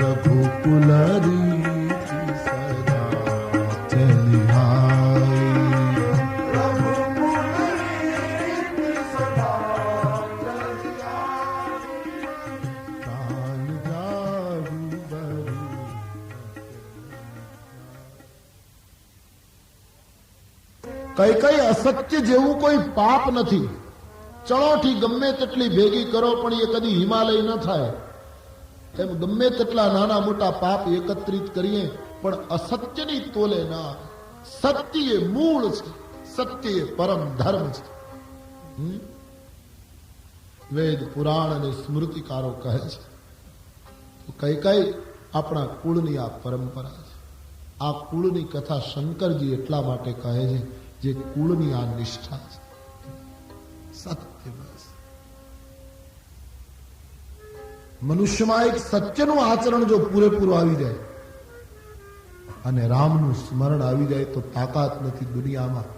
रघुकुल रीति सदा चली आई, रघुकुल रीति सदा चली आई. प्राण जागु बरु. કઈ કઈ અસત્ય જેવું કોઈ પાપ નથી. ચણોઠી ગમે તેટલી ભેગી કરો પણ એ કદી હિમાલય ન થાય. એમ ગમે તેટલા નાના મોટા પાપ એકત્રિત કરીએ પણ અસત્યની તોલે ના. સત્ય એ મૂળ છે, સત્ય એ પરમ ધર્મ છે. વેદ પુરાણ અને સ્મૃતિકારો કહે છે કઈ કઈ આપણા કુળની આ પરંપરા છે. આ કુળની કથા શંકરજી એટલા માટે કહે છે જે કુળની આ નિષ્ઠા છે. સત્ય બસ. મનુષ્યમાં એક સત્યનું આચરણ જો પૂરેપૂરું આવી જાય અને રામનું સ્મરણ આવી જાય તો તાકાત નથી દુનિયામાં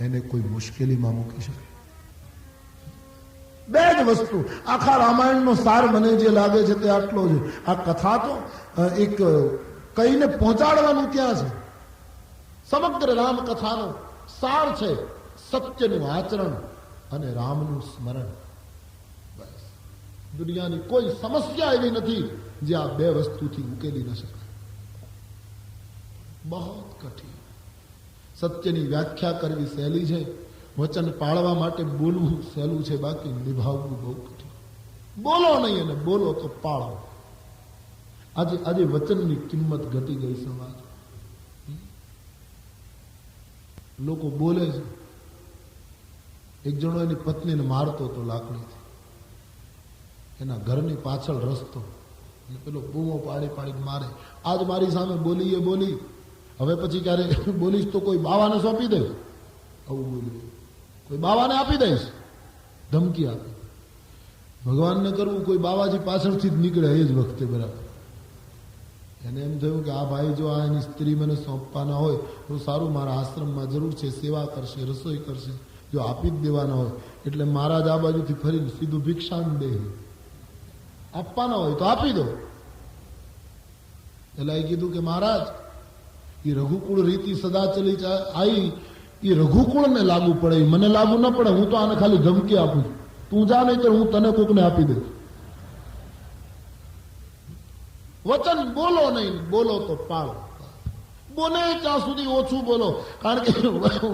એને કોઈ મુશ્કેલીમાં મૂકી શકે. બે જ વસ્તુ આખા રામાયણનો સાર મને જે લાગે છે તે આટલો છે. આ કથા તો એક કઈને પહોંચાડવાનું ત્યાં છે. સમગ્ર રામ કથાનો સાર છે સત્યનું આચરણ અને રામનું સ્મરણ. બસ દુનિયાની કોઈ સમસ્યા એવી નથી જે આ બે વસ્તુથી ઉકેલી ન શકાય. બહુ કઠિન. સત્યની વ્યાખ્યા કરવી સહેલી છે, વચન પાળવા માટે બોલવું સહેલું છે, બાકી નિભાવવું બહુ કઠિન. બોલો નહીં અને બોલો તો પાળો. આજે વચનની કિંમત ઘટી ગઈ સમાજ. લોકો બોલે છે. એક જણો એની પત્નીને મારતો હતો લાકડીથી, એના ઘરની પાછળ રસ્તો, અને પેલો બૂમો પાડી પાડી મારે. આજ મારી સામે બોલી એ બોલી, હવે પછી ક્યારે બોલીશ તો કોઈ બાવાને સોંપી દે. આવું બોલ્યું, કોઈ બાવાને આપી દઈશ, ધમકી આપી. ભગવાનને કરવું કોઈ બાવાજી પાછળથી જ નીકળે એ જ વખતે બરાબર. એને એમ થયું કે આ ભાઈ જો આ એની સ્ત્રી મને સોંપવાના હોય તો સારું, મારા આશ્રમમાં જરૂર છે, સેવા કરશે, રસોઈ કરશે. જો આપી જ દેવાના હોય એટલે મહારાજ આ બાજુથી ફરીને સીધું ભિક્ષાન દે. આપવાના હોય તો આપી દો. એટલે એ કીધું કે મહારાજ, એ રઘુકુળ રીતિ સદા ચલી આવી, એ રઘુકુળને લાગુ પડે, મને લાગુ ન પડે. હું તો આને ખાલી ધમકી આપું, તું જા નહીં તો હું તને કોકને આપી દઈશ. વચન બોલો નહીં, બોલો તો પાળો. બોલે ત્યાં સુધી ઓછું બોલો, કારણ કે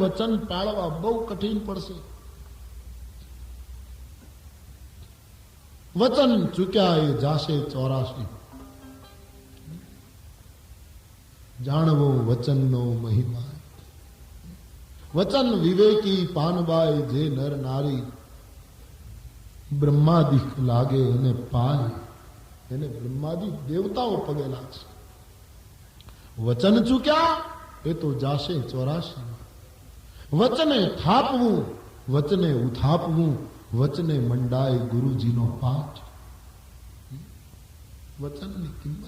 વચન પાળવા બહુ કઠિન પડશે. વચન ચૂક્યા એ જાશે 84. જાણવો વચનનો મહિમા. વચન વિવેકી પાનબાઈ, જે નર નારી બ્રહ્માદિક લાગે અને પાય, એને બ્રહ્માદિક દેવતાઓ પગે લાગશે. વચન ચૂક્યા એ તો જાશે 84. વચને થાપવું, વચને ઉથાપવું, વચને મંડાય ગુરુજીનો પાઠ. વચનની કિંમત.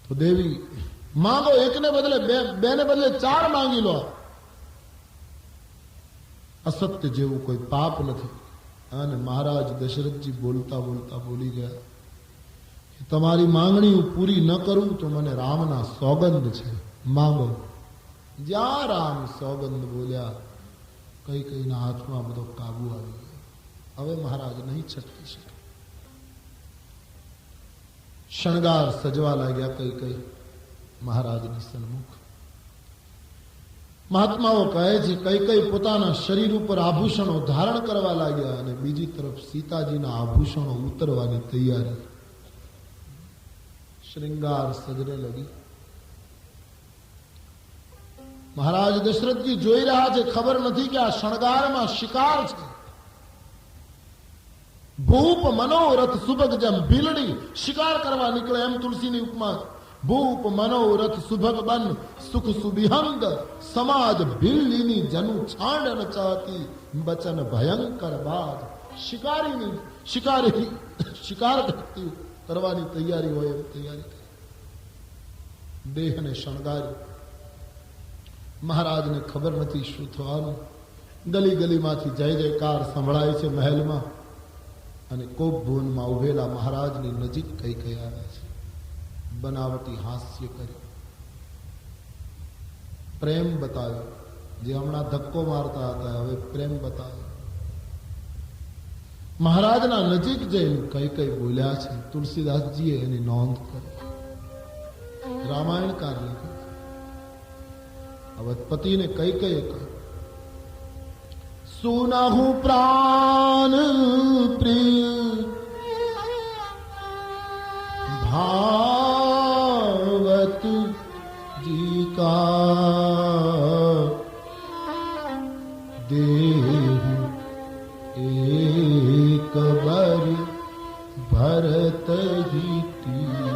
તો દેવી માંગો, એકને બદલે બે ને બદલે 4 માંગી લો. અસત્ય જેવું કોઈ પાપ નથી. અને મહારાજ દશરથજી બોલતા બોલતા બોલી ગયા, તમારી માંગણી પૂરી ન કરું તો મને રામના સોગંદ છે, માંગો. જ્યાં રામ સોગંદ બોલ્યા, કઈ કઈના હાથમાં બધો કાબુ આવી ગયો. હવે મહારાજ નહીં છટકી શકે. શણગાર સજવા લાગ્યા કઈ કઈ મહારાજની સન્મુખ. મહાત્માઓ કહે છે કઈ કઈ પોતાના શરીર ઉપર આભૂષણો ધારણ કરવા લાગ્યા અને બીજી તરફ સીતાજીના આભૂષણો ઉતરવાની તૈયારી. શ્રૃંગાર સજને લગી. મહારાજ દશરથજી જોઈ રહ્યા છે, ખબર નથી કે આ શણગારમાં શિકાર છે. ભૂપ મનોરથ સુભગ જેમ ભીલડી શિકાર કરવા નીકળે એમ તુલસીની ઉપમા. ભૂપ મનોરથ સુભગ બન સુખ સુવિહંગ, સમાજ ભીલીની જનુ છાંડ ન ચાહતી, બચન ભયંકર બાદ. શિકાર કરવાની તૈયારી હોય એમ તૈયારી કરી. દેહને શણગારી. મહારાજને ખબર નથી શું થવાનું. ગલી ગલીમાંથી જય જયકાર સંભળાય છે મહેલમાં. અને કોપ ભુવનમાં ઉભેલા મહારાજની નજીક કઈ કઈ આવ્યા છે. બનાવટી હાસ્ય કરી, પ્રેમ બતાવ્યો. જે હમણાં ધક્કો મારતા હતા હવે પ્રેમ બતાવ્યો. મહારાજના નજીક જઈને કઈ કઈ બોલ્યા છે. તુલસીદાસજીએ એની નોંધ કરી. રામાયણકાર લખે અવધપતિને કઈ કઈ કહ્યું, સુનહુ પ્રાણ પ્રિય भावत जी का देह एक बर भरत हितिया।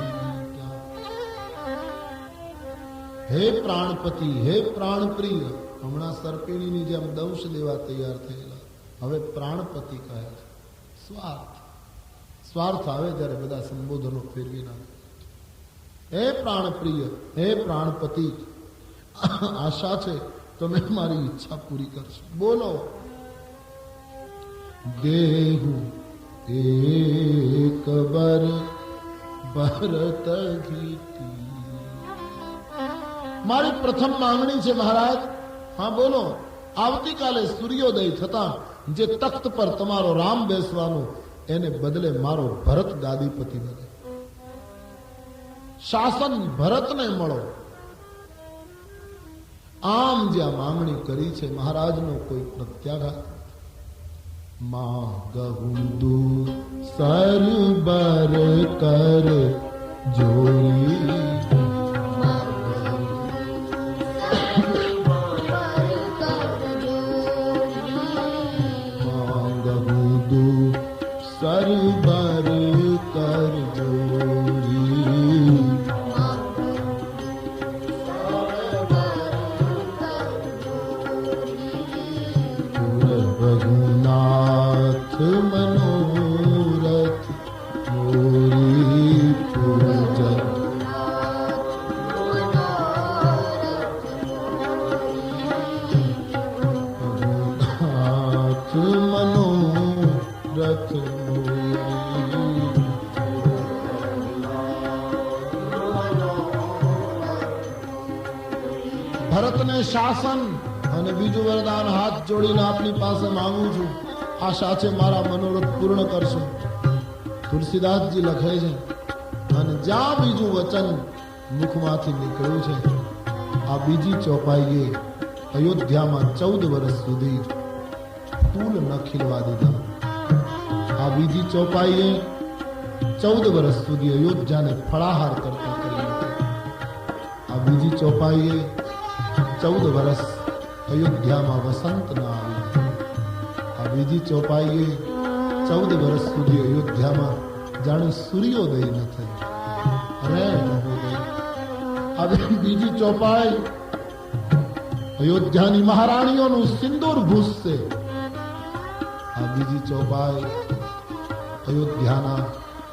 हे प्राणपति, हे प्राण प्रिय, હમણાં સરપીણીની જેમ દંશ દેવા તૈયાર થયેલા, હવે પ્રાણપતિ કહે છે. સ્વાર્થ આવે ત્યારે બધા સંબોધનો ફેરવી નાખે. હે પ્રાણ પ્રિય, હે પ્રાણપતિ, આશા છે તમે મારી ઈચ્છા પૂરી કરશો. બોલો. દેહુ એક બર ભરત ગીતી. મારી પ્રથમ માંગણી છે મહારાજ. હા બોલો. આવતીકાલે સૂર્યોદય થતા જે તખ્ત પર તમારો રામ બેસવાનો, એને બદલે મારો ભરત ગાદીપતિ બને. શાસન ભરતને મળો. આમ જ્યાં માંગણી કરી છે મહારાજનો કોઈ પ્રત્યાઘાત. માંગહુંદુ સરબર કર જોઈ. માંગહુંદુ સરબર કર જોઈ. રઘુનાથ મનોરથ મોરી પૂજ. રઘુનાથ મનોરથ મોરી. ભરતને શાસન અને બીજું વરદાન હાથ જોડીને આપની પાસે માંગુ છું. આશા છે મારા મનોરથ પૂર્ણ કરશો. તુલસીદાસજી લખે છે, અને જ્યાં બીજું વચન મુખમાંથી નીકળ્યું છે, આ બીજી ચોપાઈએ અયોધ્યામાં 14 વર્ષ સુધી ફૂલ ન ખીલવા દીધા. આ બીજી ચોપાઈએ 14 વર્ષ સુધી અયોધ્યાને ફળાહાર કરતા કરી. આ બીજી ચોપાઈએ 14 વર્ષ અયોધ્યામાં વસંત ન આવ્યું. આ બીજી ચોપાઈએ 14 વર્ષ સુધી અયોધ્યામાં જાણે સૂર્યોદય ન થયો. આ બીજી ચોપાઈ અયોધ્યાની મહારાણીઓનું સિંદૂર ભૂસશે. આ બીજી ચોપાઈ अयोध्याना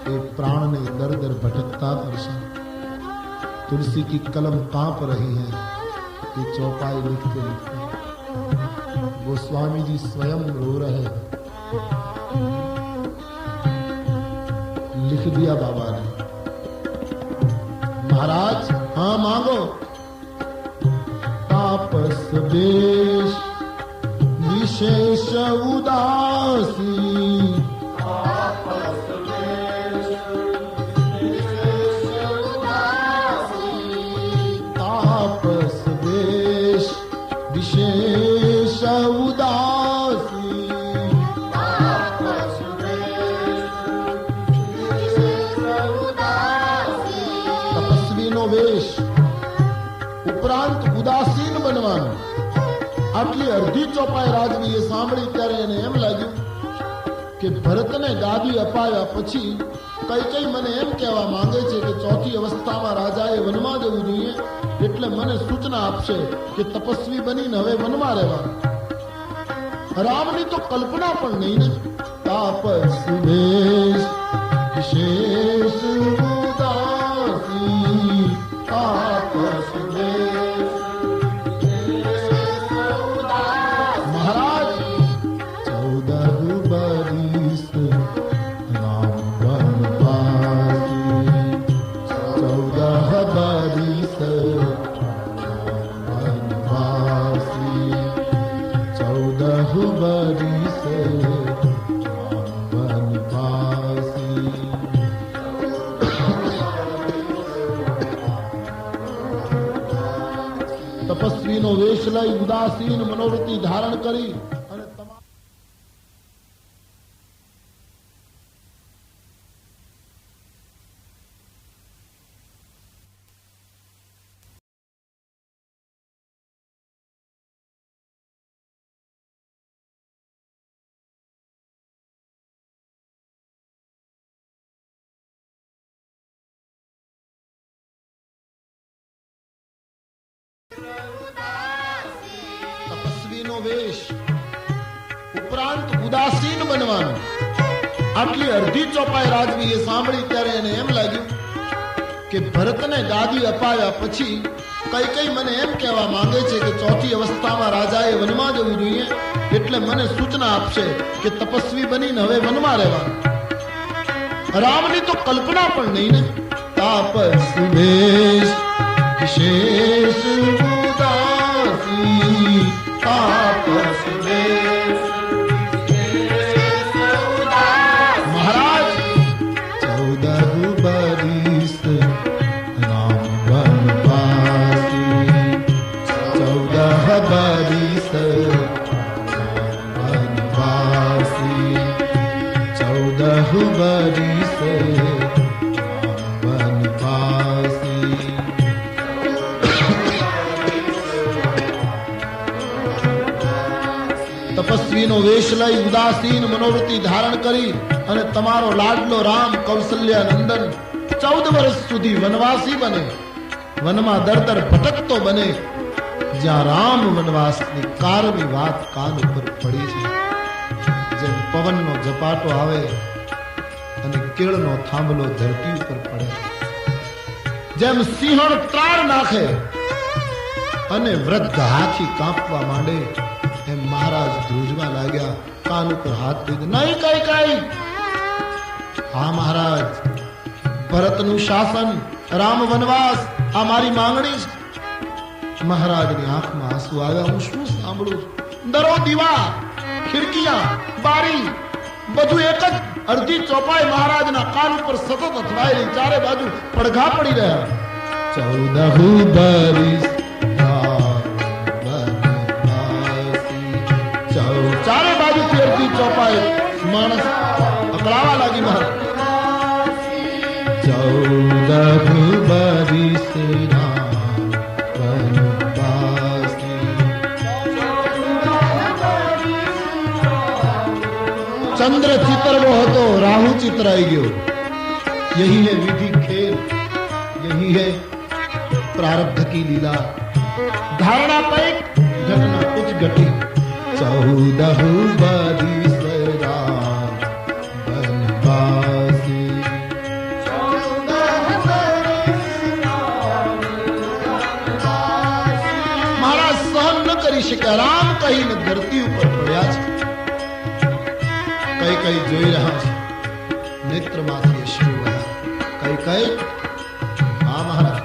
એ प्राण ने दर दर भटकता करशा। तुलसी की कलम कांप रही है, ये चौपाई लिखते लिखते गोस्वामी जी स्वयं रो रहे हैं। लिख दिया बाबा ने। महाराज हाँ मांगो। तापस वेश विशेष उदासी, तापस वेश विशेष उदासी, तपस्वी नो वेश उपरांत उदासीन बनवानो। આટલી અડધી ચોપાઈ રાજવીએ સાંભળી ત્યારે એને એમ લાગ્યું કે ભરતને ગાદી અપાયા પછી કઈ મને એમ કહેવા માંગે છે કે ચોથી અવસ્થામાં રાજાએ વનમાં જવું જોઈએ, એટલે મને સૂચના આપશે કે તપસ્વી બનીને હવે વનમાં રહેવાનું। રામની તો કલ્પના પણ નહીં ને। તાપસ વેશ વિશેષ ઉદાસી, તાપસ વેશ महाराज 14 बरिस राम वनवासी, 14 बरिस राम वनवासी, 14 बरिस राम वनवासी। तपस्वी नो वेश लई उदासीन मनोवृत्ति धारण करी તપસ્વીનો વેશ ઉપરાંત ઉદાસીન બનવાનું. આટલી અડધી ચોપાઈ રાજવી એ સાંભળી ત્યારે એને એમ લાગ્યું કે ભરતને ગાદી અપાવ્યા પછી કઈ મને એમ કહેવા માંગે છે કે ચોથી અવસ્થામાં રાજાએ વનમાં જવું જોઈએ, એટલે મને સૂચના આપશે કે તપસ્વી બનીને હવે વનમાં રહેવાનું. રામની તો કલ્પના પણ નહીં ને. તાપસ વેશ વિશેષ ઉદાસી, તાપસ વેશ મહારાજ 14 બરીસ રામ વનવાસી, 14 બરીસ રામ વનવાસી, 14 બરીસ રામ વનવાસી. તપસ્વીનો વેશ લઈ ઉદાસીન મનોવૃત્તિ ધારણ કરી અને તમારો લાડલો રામ કૌશલ્યા નંદન 14 વર્ષ સુધી વનવાસી બને, વનમાં દર ભટકતો બને. જ્યાં રામ વનવાસની કારની વાત કાન ઉપર પડી છે, જેમ પવનનો ઝપાટો આવે અને કેળનો થાંભલો ધરતી ઉપર પડે, જેમ સિંહણ ત્રાળ નાખે અને વૃદ્ધ હાથી કાંપવા માંડે, એમ મહારાજ ધ્રુજવા લાગ્યા. કાન ઉપર હાથ દીધો. નહીં કઈ હા મહારાજ, ભરતનું શાસન, રામ વનવાસ, આ મારી માંગણી છે. મહારાજની આંખમાં આંસુ આવ્યા. હું શું સાંભળું છું? દરો દીવા, ખિડકીયા, બારી બધું એક જ અડધી ચોપાઈ મહારાજના કાન ઉપર સતત અથડાયેલી, ચારે બાજુ પડઘા પડી રહ્યા. 14 બરીસ ચારે બાજુ ફેરતી ચોપાઈ માણસ અકળાવા લાગી. મહારાજ 14 બરીસ चंद्र चित्रવો હતો, રાહુ ચિતરાઈ ગયો. यही है विधि खेल, यही है प्रारब्ध की लीला. धारणा पैक घटना कुछ घटी. 14 बरीस राम वनवासी, 14 બરીસ રામ વનવાસી. મહારાજ સહન ન કરી શક્યા. રામ કહીને ધરતી ઉપર પડ્યા છે. કઈ જોઈ રહ્યા છે, નેત્રમાંથી અશ્રુ વહ્યા. કઈ હા મહારાજ,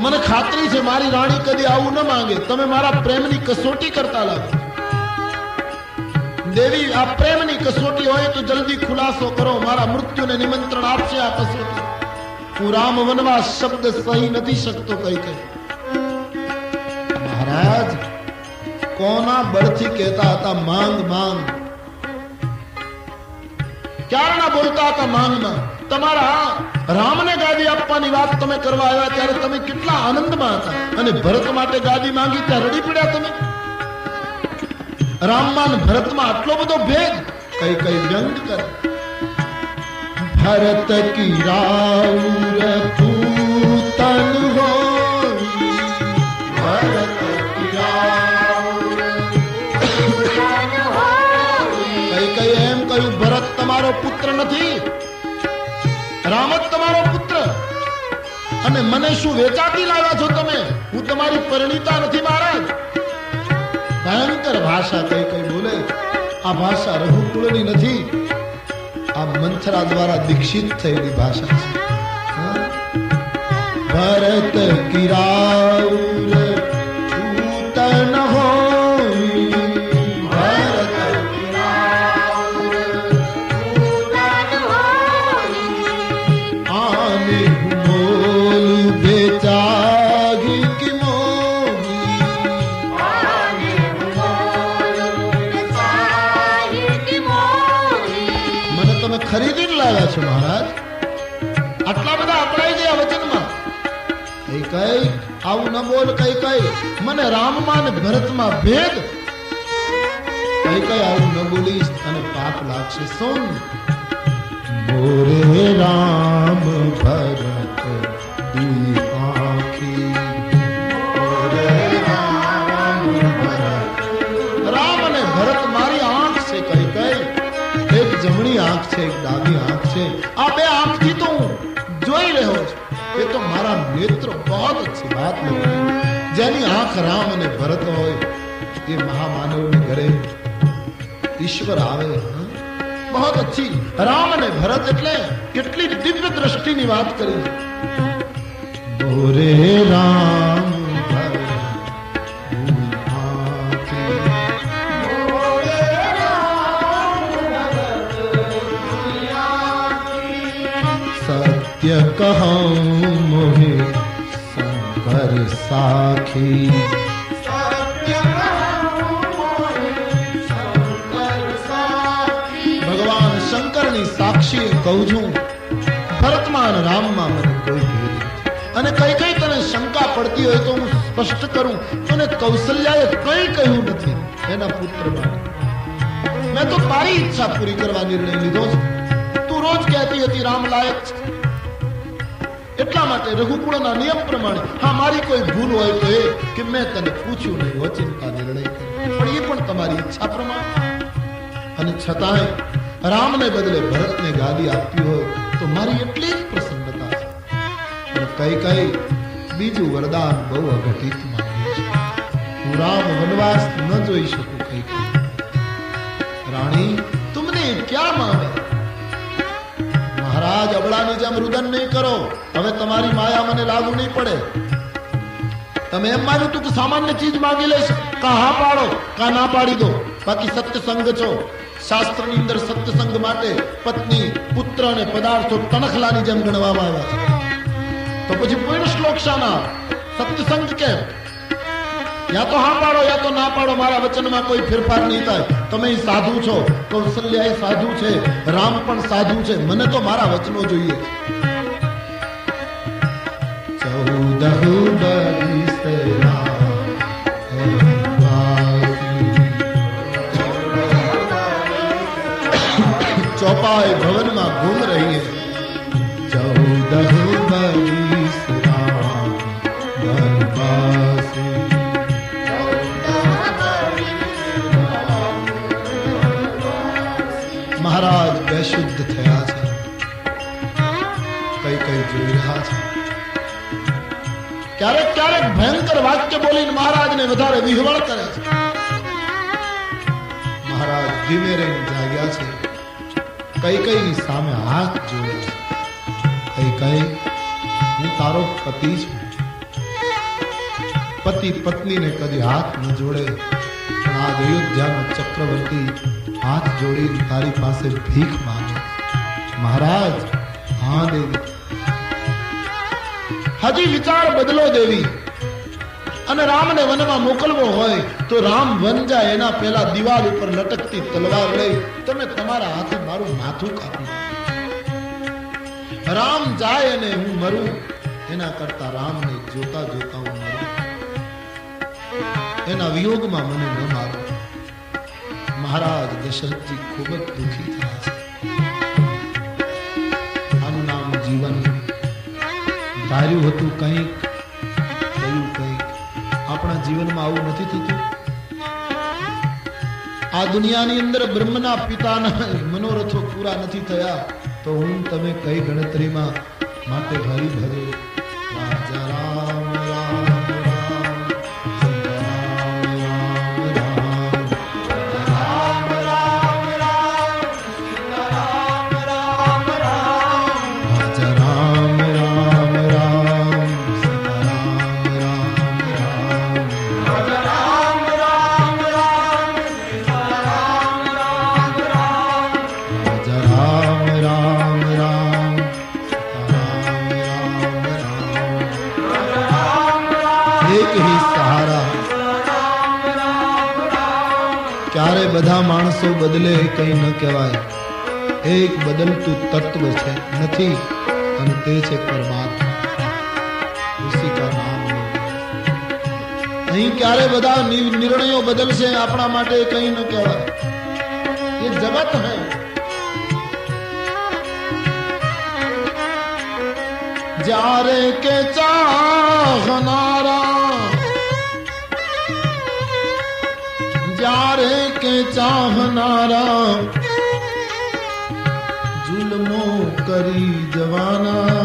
મને ખાતરી છે મારી રાણી કદી આવું ન માંગે. તમે મારા પ્રેમની કસોટી કરતા લાગો. દેવી, આ પ્રેમની કસોટી હોય તો જલ્દી ખુલાસો કરો. મારા મૃત્યુને નિમંત્રણ આપશે આ કસોટી. હું રામ વનવાસ શબ્દ સહી નથી શકતો. કઈ મહારાજ કોના બળથી કહેતા હતા માંગ માંગ? ક્યારના બોલતા હતા માંગમાં? તમારા રામને ગાદી આપવાની વાત તમે કરવા આવ્યા ત્યારે તમે કેટલા આનંદમાં હતા, અને ભરત માટે ગાદી માંગી ત્યાં રડી પડ્યા તમે. રામમાં ભરતમાં આટલો બધો ભેદ. કઈ વ્યંગ કરે. ભરત કી રાઉર પૂતન હોઈ, ભરત કી રાઉર કઈ એમ કહ્યું, ભરત તમારો પુત્ર નથી, રામ જ તમારો પુત્ર. અને મને શું વેચાતી લાવ્યા છો તમે? હું તમારી પરિણીતા નથી મહારાજ. ભયંકર ભાષા કઈ બોલે. આ ભાષા રઘુકુળની નથી, આ મંથરા દ્વારા દીક્ષિત થયેલી ભાષા છે. ભરત કી રાઉર પૂતન હોઈ, ભરત કી રાઉર પૂતન હોઈ. આને મોલ બેચાગી કી મોહી, આને મોલ બેચાગી કી મોહી. મને તમે ખરીદીને લાવ્યા છો મહારાજ. આટલા બધા અપડાઈ ગયા વચનમાં. કઈ આવું ન બોલ. કઈ મને રામમાં ને ભરતમાં ભેદ. કઈ આવું ન બોલીશ અને પાપ લાગશે. સુન, મોરે રામ ભરત દી આંખી, મોરે બે આંખથી તો હું જોઈ રહ્યો છું, એ તો મારા નેત્ર બહુ अच्छी बात લગી. જેની આંખ રામ અને ભરત હોય એ મહામાનવને ઘરે ઈશ્વર આવે. બહુ अच्छी. રામ અને ભરત એટલે કેટલી દિવ્ય દ્રષ્ટિની વાત કરી. બોરે રામ सत्य कहूं मोहे शंकर साखी. ભગવાન શંકરની સાક્ષી કહું છું, ભરતમાં અને રામમાં મને કોઈ ભેદ નથી. અને કઈ કઈ તને શંકા પડતી હોય તો હું સ્પષ્ટ કરું. અને કૌશલ્યાએ કઈ કહ્યું નથી એના પુત્ર માટે. મેં તો તારી ઈચ્છા પૂરી કરવા નિર્ણય લીધો છે. તું રોજ કહેતી હતી રામ લાયક છે, એટલા માટે રઘુકુળના નિયમ પ્રમાણે હા મારી કોઈ ભૂલ હોય તો એ કે મેં તને પૂછ્યું નહીં, ઓચિંતા નિર્ણય કર્યો. પણ એ પણ તમારી ઈચ્છા પ્રમાણે. અને છતાંય રામને બદલે ભરતને ગાદી આપી હોય તો મારી એટલી જ પ્રસન્નતા છે. પણ કઈ કઈ બીજું વરદાન બહુ અઘટિત માંગ્યું છે. હું રામ વનવાસ ન જોઈ શકું. કઈ કઈ રાણી તુમને ક્યાં માંગે? મહારાજ અબળાની જેમ રુદન નહીં કરો. હવે તમારી માયા મને લાગુ નહીં પડે. તમે એમ માન્યું તું કે સામાન્ય ચીજ માંગી લેશ, કા હા પાડો કા ના પાડી દો. બાકી સત્યસંગ છો. શાસ્ત્રની અંદર સત્યસંગ માટે પત્ની, પુત્ર અને પદાર્થો તણખલાની જેમ ગણવામાં આવ્યા છે. તો પછી પૂર્ણ શ્લોક શાના? સત્યસંગ કેમ? યા તો હા પાડો યા તો ના પાડો. મારા વચનમાં કોઈ ફેરફાર નહીં થાય. તમે સાધુ છો, કૌશલ્યા સાધુ છે, રામ પણ સાધુ છે. મને તો મારા વચનો જોઈએ. 14 चौपाई भवन में घूम रही है. 14 बरिस राम वनवासी. महाराज बेशुद्ध थया છે. કઈ કઈ જોઈ રહ્યા છે. ક્યારેક ક્યારેક ભયંકર વાક્ય બોલીને મહારાજને વધારે વિહવળ કરે છે. મહારાજ ધીમે રહીને જાગ્યા છે. કઈ કઈની સામે હાથ જોડે છે. કઈ કઈ હું તારો પતિ છું. પતિ પત્નીને કદી હાથ ન જોડે. પણ આ અયોધ્યાનો ચક્રવર્તી હાથ જોડીને તારી પાસે ભીખ માંગે. મહારાજ હા દેવી. હજી વિચાર બદલો દેવી. અને રામને વનમાં મોકલવો હોય તો રામ વન જાય એના પહેલા દિવાલ ઉપર લટકતી તલવાર લઈ તમે તમારા હાથે મારું માથું કાપી. રામ જાય અને હું મરું એના કરતા રામને જોતા જોતા હું મરું. એના વિયોગમાં મને ન મારો. મહારાજ દશરથજી ખૂબ જ દુઃખી થયા છે. આનું નામ જીવન. ધાર્યું હતું કંઈક, થયું કંઈક. આપણા જીવનમાં આવું નથી થતું. આ દુનિયાની અંદર બ્રહ્મના પિતાના મનોરથો પૂરા નથી થયા તો હું તમે કઈ ગણતરીમાં માટે હરી ભરે. રાજા રામ રામ ક્યારે બધા માણસો બદલે કઈ ન કહેવાય. એક બદલતું તત્વ છે નથી અને તે છે પરમાત્મા. ઉસી કા નામ. અહીં ક્યારે બધા નિર્ણયો બદલશે આપણા માટે કઈ ન કહેવાય. એ જગત હૈ. જ્યારે કે ચાહનારા જ્યારે કે ચાહનારા જુલ્મો કરી જવાના,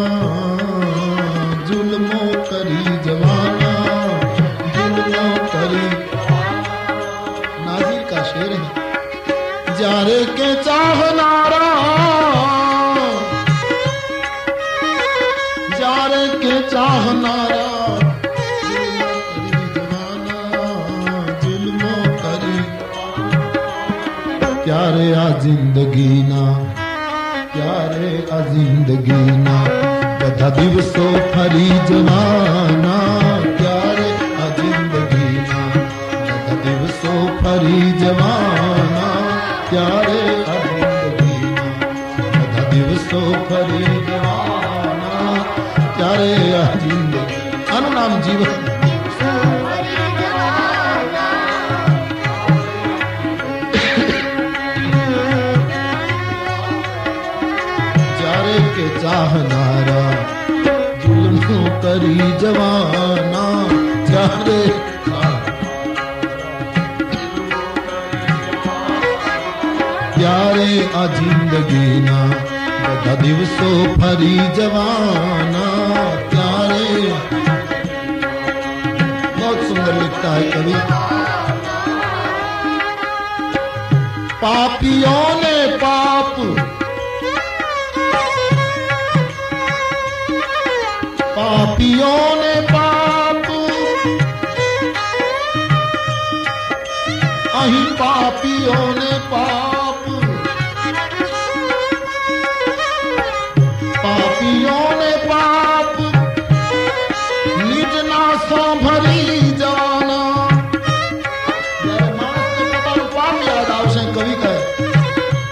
જુલ્મો કરી જવાના, જુલ્મો કરી. नाजिर का शेर है. जारे के चाहनारा, जारे के चाहनारा, जुल्मो કરી. ક્યારે આ જિંદગીના, ક્યારે આ જિંદગીના બધા દિવસો ફરી જવાના. ક્યારે આ જિંદગીના બધા દિવસો ફરી જવાના. ક્યારે આ જિંદગીના બધા દિવસો ફરી જવાના. ક્યારે આ જિંદગી, આનું નામ જીવન. के चाहनारा जुल्मो करी जवाना. चारे ત્યારે આ જિંદગીના બધા દિવસો ફરી જવાના. ત્યારે बहुत सुंदर लिखता है कवि. पापियों ने पाप, पापियों ने पाप, અહીં પાપીઓ ને પાપ, પાપીઓ ને પાપ નિજ ના સાંભળી જવાના. જ્યારે માણસને પોતાનું પાપ યાદ આવશે, કવિ કહે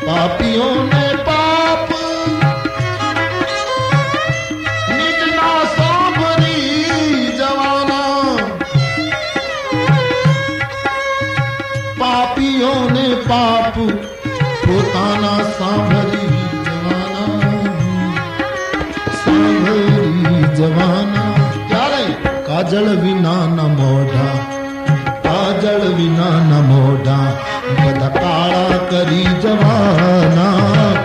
પાપીઓ ને પાપ પાપીઓને પાપ પોતાના સાંભળી જવાના, સાંભળી જવાના. ત્યારે કાજળ વિનાના મોઢા, કાજળ વિનાના મોઢા બધા કાળા કરી જવાના.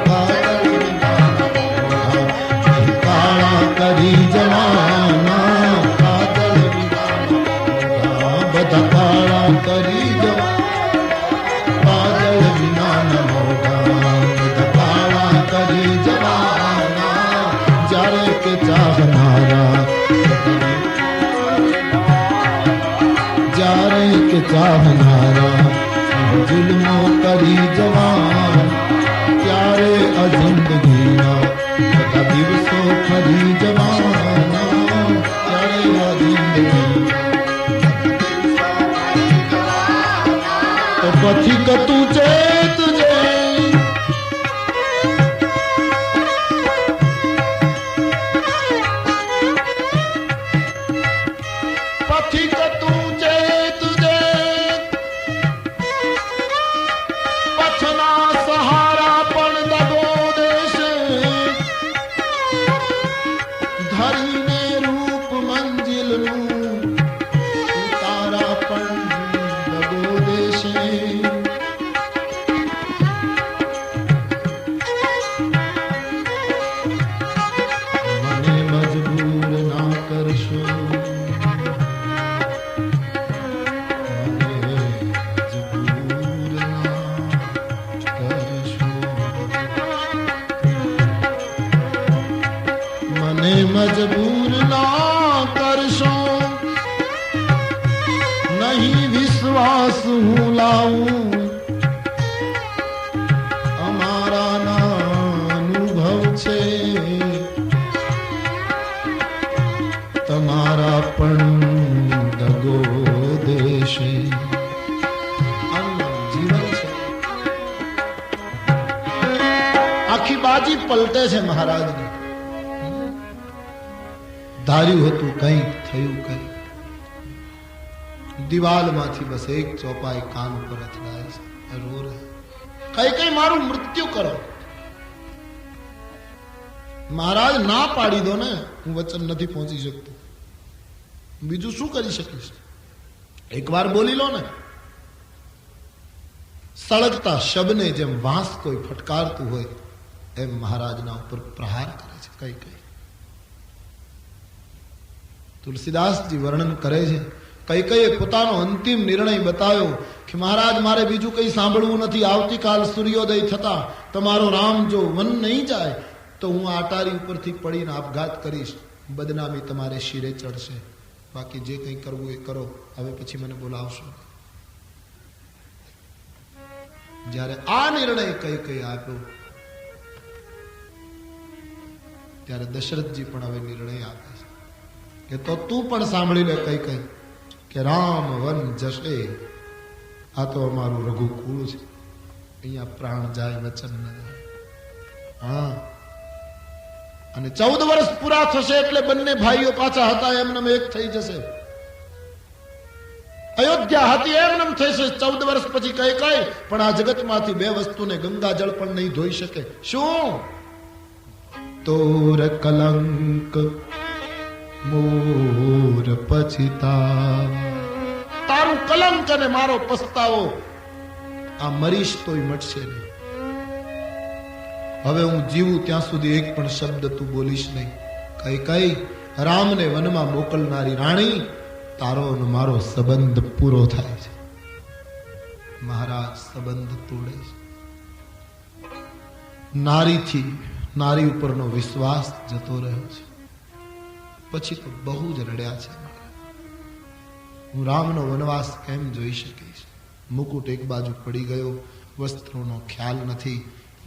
કાજળ વિનાના મોઢા કાળા કરી જવાના. કાજળ વિનાના મોઢા બધા કાળા કરી જવાના. चाहनारा, जारे के चाहनारा जुल्मो કરી જવાના. ત્યારે આ જિંદગીના બધા દિવસો ફરી જવાના. ત્યારે આ જિંદગી તો પછી કતું ચેત જે मजबूर ना करशो, नहीं विश्वास हूँ लाऊं. અમારા ના અનુભવ છે, તમારા પણ દગો દેશે. જીવન છે, આખી બાજી પલટે છે મહારાજની. ધાર્યું હતું કંઈક, થયું કંઈક. દિવાલમાંથી બસ એક ચોપાઈ કાન ઉપર અથડાય છે, રો રહે. કઈ કઈ મારું મૃત્યુ કરો. મહારાજ ના પાડી દો ને, હું વચન નથી પહોંચી શકતો. બીજું શું કરી શકીશ? એકવાર બોલી લો ને. સળગતા શબને જેમ વાંસ કોઈ ફટકારતું હોય એમ મહારાજના ઉપર પ્રહાર કરે છે કઈ કઈ. તુલસીદાસજી વર્ણન કરે છે કઈ કઈ પોતાનો અંતિમ નિર્ણય બતાવ્યો કે મહારાજ મારે બીજું કઈ સાંભળવું નથી. આવતીકાલ સૂર્યોદય થતા તમારો રામ જો વન નહીં જાય તો હું આટારી ઉપરથી પડીને આપઘાત કરીશ. બદનામી તમારે શિરે ચડશે. બાકી જે કંઈ કરવું એ કરો, હવે પછી મને બોલાવશો. જ્યારે આ નિર્ણય કઈ કઈ આપ્યો ત્યારે દશરથજી પણ હવે નિર્ણય આપે છે કે તો તું પણ સાંભળી લે કઈ કઈ કે રામ વન જશે. આ તો અમારું રઘુકુળ છે, અહીંયા પ્રાણ જાય વચન ન જાય. હા, અને 14 વર્ષ પૂરા થશે એટલે બંને ભાઈઓ પાછા હતા એમને એક થઈ જશે. અયોધ્યા હતી એમનેમ થશે 14 વર્ષ પછી કઈ કઈ. પણ આ જગતમાંથી 2 વસ્તુને ગંગાજળ પણ નહીં ધોઈ શકે. શું? તોર કલંક મોર પછતા. તારું કલંક અને મારો પસ્તાવો આ મરીશ તોય મટશે નહીં. હવે હું જીવું ત્યાં સુધી એક પણ શબ્દ તું બોલીશ નહીં. કઈ કઈ રામને વનમાં મોકલનારી રાણી, તારો અને મારો સંબંધ પૂરો થાય છે. મહારાજ સંબંધ તોડે છે. નારીથી નારી ઉપરનો વિશ્વાસ જતો રહ્યો છે. પછી તો બહુ જ રડ્યા છે. હું રામનો વનવાસ કેમ જોઈ શકીશ? મુકુટ એક બાજુ પડી ગયો, વસ્ત્રોનો ખ્યાલ નથી,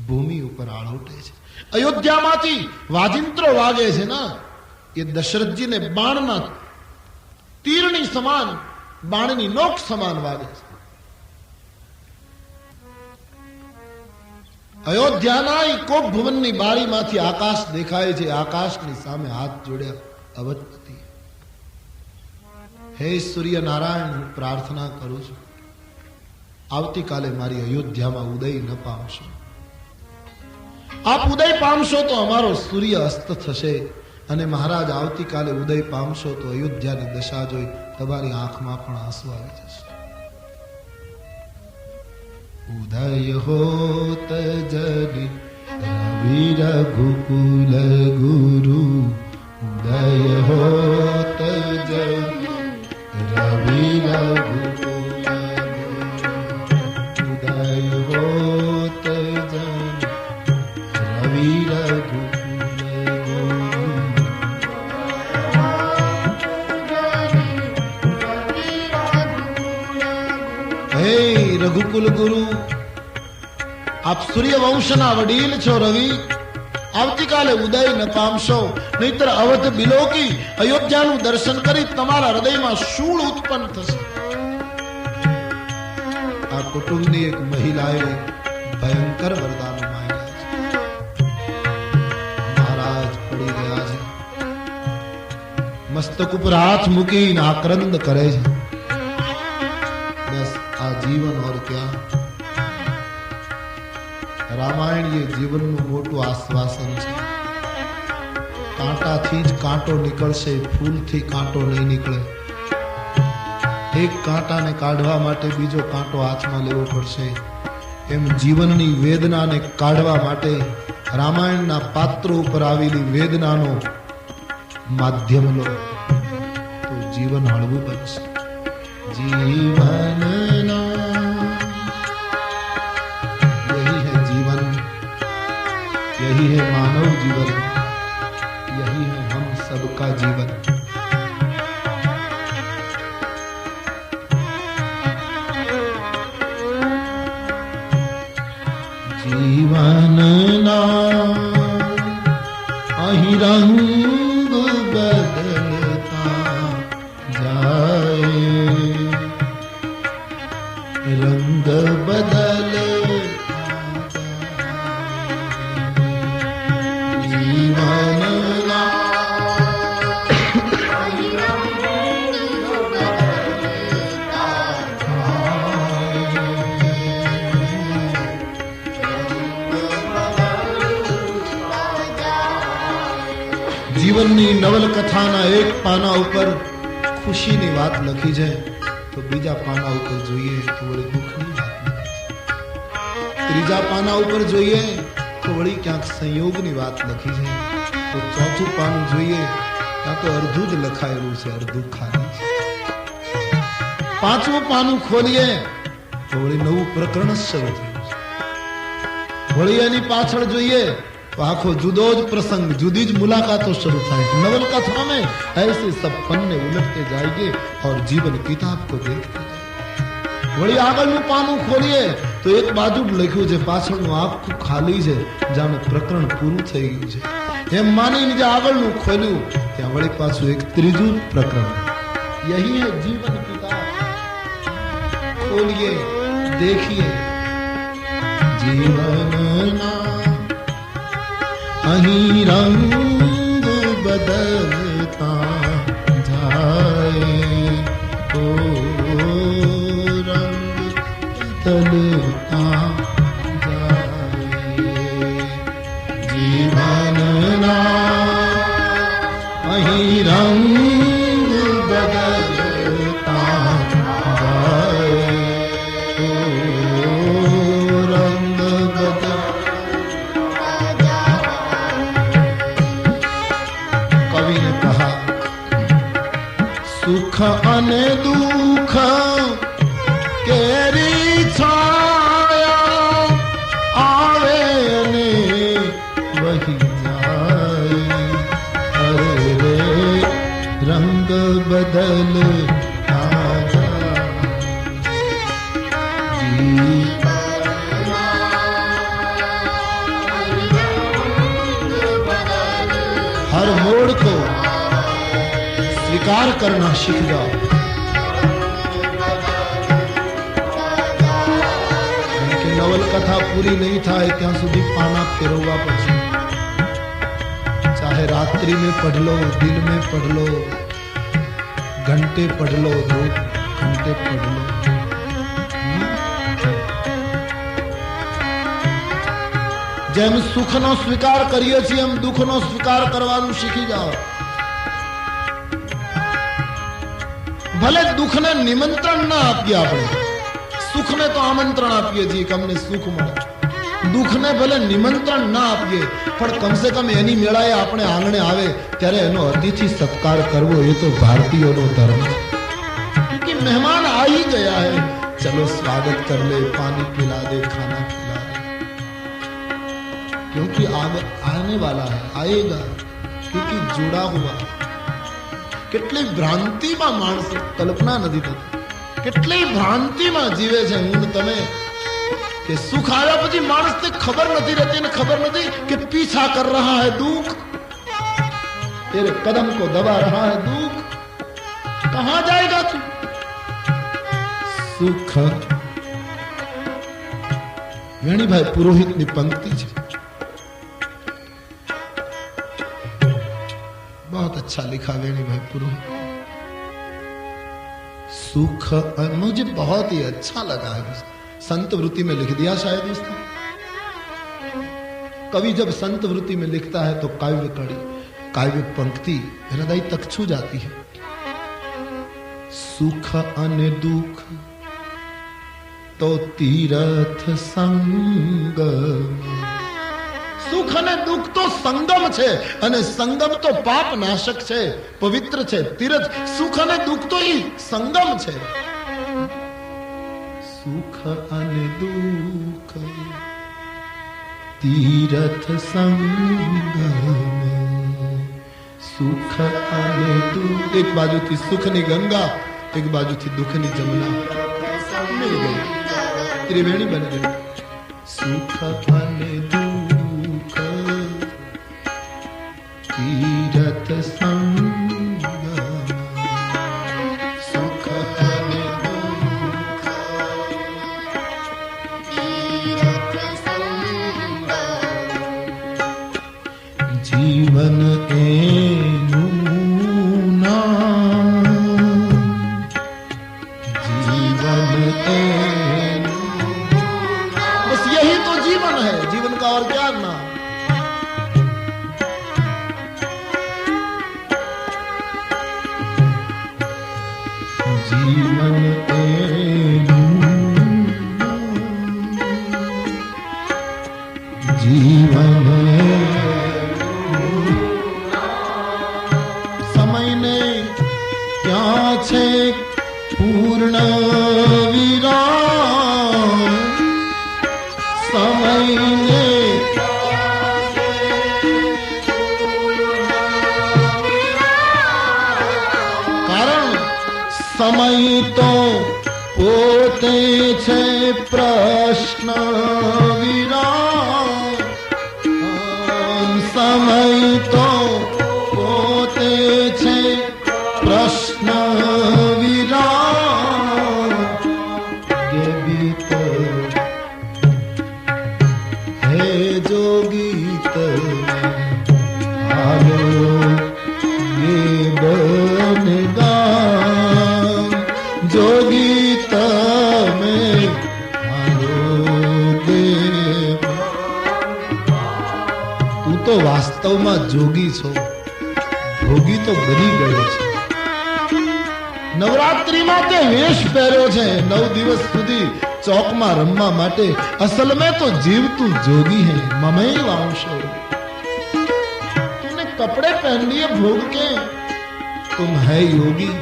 ભૂમિ ઉપર આળોટે છે. અયોધ્યામાંથી વાજિંત્રો વાગે છે ને, એ દશરથજીને બાણના તીરની સમાન, બાણની નોક સમાન વાગે છે. અયોધ્યાના કોપ ભુવનની બારીમાંથી આકાશ દેખાય છે. આકાશની સામે હાથ જોડ્યા અવતપતિ. હે સૂર્ય નારાયણ, હું પ્રાર્થના કરું છું આવતીકાલે મારી અયોધ્યામાં ઉદય ન પામશો. આપ ઉદય પામશો તો અમારો સૂર્ય અસ્ત થશે, અને મહારાજ આવતીકાલે ઉદય પામશો તો અયોધ્યાની દશા જોઈ તમારી આંખમાં પણ આંસુ આવી જશે. ઉદય હોત જનિ રવિ રઘુકુલ ગુરુ. ઉદય હોત જનિ રવિ રઘુકુલ ગુરુ. ઉદય હોત જનિ રવિ રઘુકુલ ગુરુ. હે રઘુકુલ ગુરુ, આપ સૂર્યવંશના વડીલ છો રવિ. આવતીકાલે ઉદય ન પામશો, નહીતર અવધ બિલોકી અયોધ્યાનું દર્શન કરી તમારા હૃદયમાં શૂળ ઉત્પન્ન થશે. આ કુટુંબની એક મહિલાએ ભયંકર વરદાનો માંગ્યા છે. મહારાજ પડી ગયા છે, મસ્તક ઉપર હાથ મૂકીને આક્રંદ કરે છે. બસ આ જીવન ઓર ક્યાં. રામાયણ એ જીવનનું મોટું આશ્વાસન છે. કાંટાથી જ કાંટો નીકળશે, ફૂલથી કાંટો નહીં નીકળે. એક કાંટાને કાઢવા માટે બીજો કાંટો હાથમાં લેવો પડશે. એમ જીવનની વેદનાને કાઢવા માટે રામાયણના પાત્રો ઉપર આવેલી વેદનાનો માધ્યમ લો તો જીવન હળવું બનશે. જીવનના यही है मानव जीवन, यही है हम सबका जीवन. जीवन ना अहि रंग बदलता जाए, रंग बदल જીવનની નવલકથાના એક પાના ઉપર ખુશીની વાત લખી છે તો બીજા પાના ઉપર જોઈએ તો વળી દુઃખની વાત લખી છે. ત્રીજા પાના ઉપર જોઈએ તો તો વળી ક્યાંક સંયોગની વાત લખી છે તો ચોથું પાનું જોઈએ ત્યાં તો અડધું જ લખાયેલું છે, અડધું ખાલી છે. પાંચમું પાનું ખોલીએ તો વળી નવું પ્રકરણ શરૂ થયું છે. વળી એની પાછળ જોઈએ तो आखो जुदो ज प्रसंग, जुदी ज मुलाकातों शुरू થાય. नवलकथा में ऐसे सब पन्ने उलटते जाएंगे और जीवन किताब को देखते जाएंगे. वળી આગળનું પાનું ખોલીએ તો એક બાજુ લખ્યું છે, પાછળનું આખું ખાલી છે, જાણે પ્રકરણ પૂરું થઈ ગયું છે. એમ માનીને જે આગળનું ખોલ્યું ત્યાં વળી પાછું એક ત્રીજું પ્રકરણ. यही है जीवन किताब. खोलिए देखिए जीवनना અહીં રંગ બદલતા જાય, ઓ રંગ બદલતા જાય. જીવનના અહીં રંગ બદલતા જાય, ઓ રંગ બદલ. સુખ અને દુઃખ કેરી છાયા આવે ને વહી જાય. અરે રે રંગ બદલ हर मोड़ को स्वीकार करना सीख जाओ. कि नवलकथा पूरी नहीं થાય ત્યાં સુધી પાના ફેરવવા પડશે. चाहे रात्रि में पढ़ लो, दिन में पढ़ लो, घंटे पढ़ लो, 2 घंटे पढ़ लो. જેમ સુખનો સ્વીકાર કરીએ છીએ એમ દુઃખનો સ્વીકાર કરવાનું શીખી જાઓ. ભલે દુઃખને નિમંત્રણ ના આપીએ, આપણે સુખને તો આમંત્રણ આપીએ છીએ કે અમને સુખ મળે. દુઃખને ભલે નિમંત્રણ ના આપીએ પણ કમસે કમ એની મેળાએ આપણે આંગણે આવે ત્યારે એનો અતિથિ સત્કાર કરવો એ તો ભારતીયોનો ધર્મ છે. क्योंकि मेहमान आ ही गया है, चलो स्वागत कर ले, पानी पिला दे, खाना खिला दे. क्योंकि आने वाला है, आएगा, क्योंकि जुड़ा हुआ. કેટલી ભ્રાંતિમાં માણસ કલ્પના નથી થતી, કેટલી ભ્રાંતિમાં જીવે છે હું તમે કે સુખ આવ્યા પછી માણસને ખબર નથી રહેતી ને ખબર નથી કે પીછા કર રહા હૈ દુઃખ, તેરે કદમ કો દબા રહા હૈ દુઃખ. કહાં જાયેગા તું? સુખ. વેણીભાઈ પુરોહિતની પંક્તિ છે, बहुत अच्छा लिखा वेणी भाई पुरोहित. सुख मुझे बहुत ही अच्छा लगा है. संत वृत्ति में लिख दिया शायद उसने. कवि जब संत वृत्ति में लिखता है तो काव्य कड़ी, काव्य पंक्ति हृदय तक छू जाती है. सुख अने दुख तो तीर्थ संग. સુખ અને દુઃખ તો સંગમ છે અને સંગમ તો પાપ નાશક છે, પવિત્ર છે, તીર્થ. સુખ અને દુઃખ તો એ સંગમ છે. સુખ અને દુઃખ તીર્થ સંગમ. સુખ અને દુઃખ, એક બાજુથી સુખની ગંગા, એક બાજુથી દુઃખની જમના મિલ ગઈ, ત્રિવેણી બની ગઈ. સુખ અને દુઃખ तीरथ संग. सुख અને દુઃખ तीरथ संग. जीवन एનું નામ, जीवन एનું नाम. बस यही तो जीवन है, जीवन का और क्या नाम. जीवन जीवन पूर्ण विराम समय ने कारण समय तो પોતે છે પ્રશ્ન વિરામ સમય તો પોતે છે પ્રશ્ન વિરામ ये गीत है जो गीत हालो ये बनेगा जो गीत में तू तो वास्तव में जोगी छो भोगी तो बनी गयो छे नवरात्रि में ते वेश पहर्यो छे 9 दिवस सुधी चौक में रमवा माटे असल में तो जीव तू जोगी है ममई वांशो तूने कपड़े पहन लिए भोग के तुम है योगी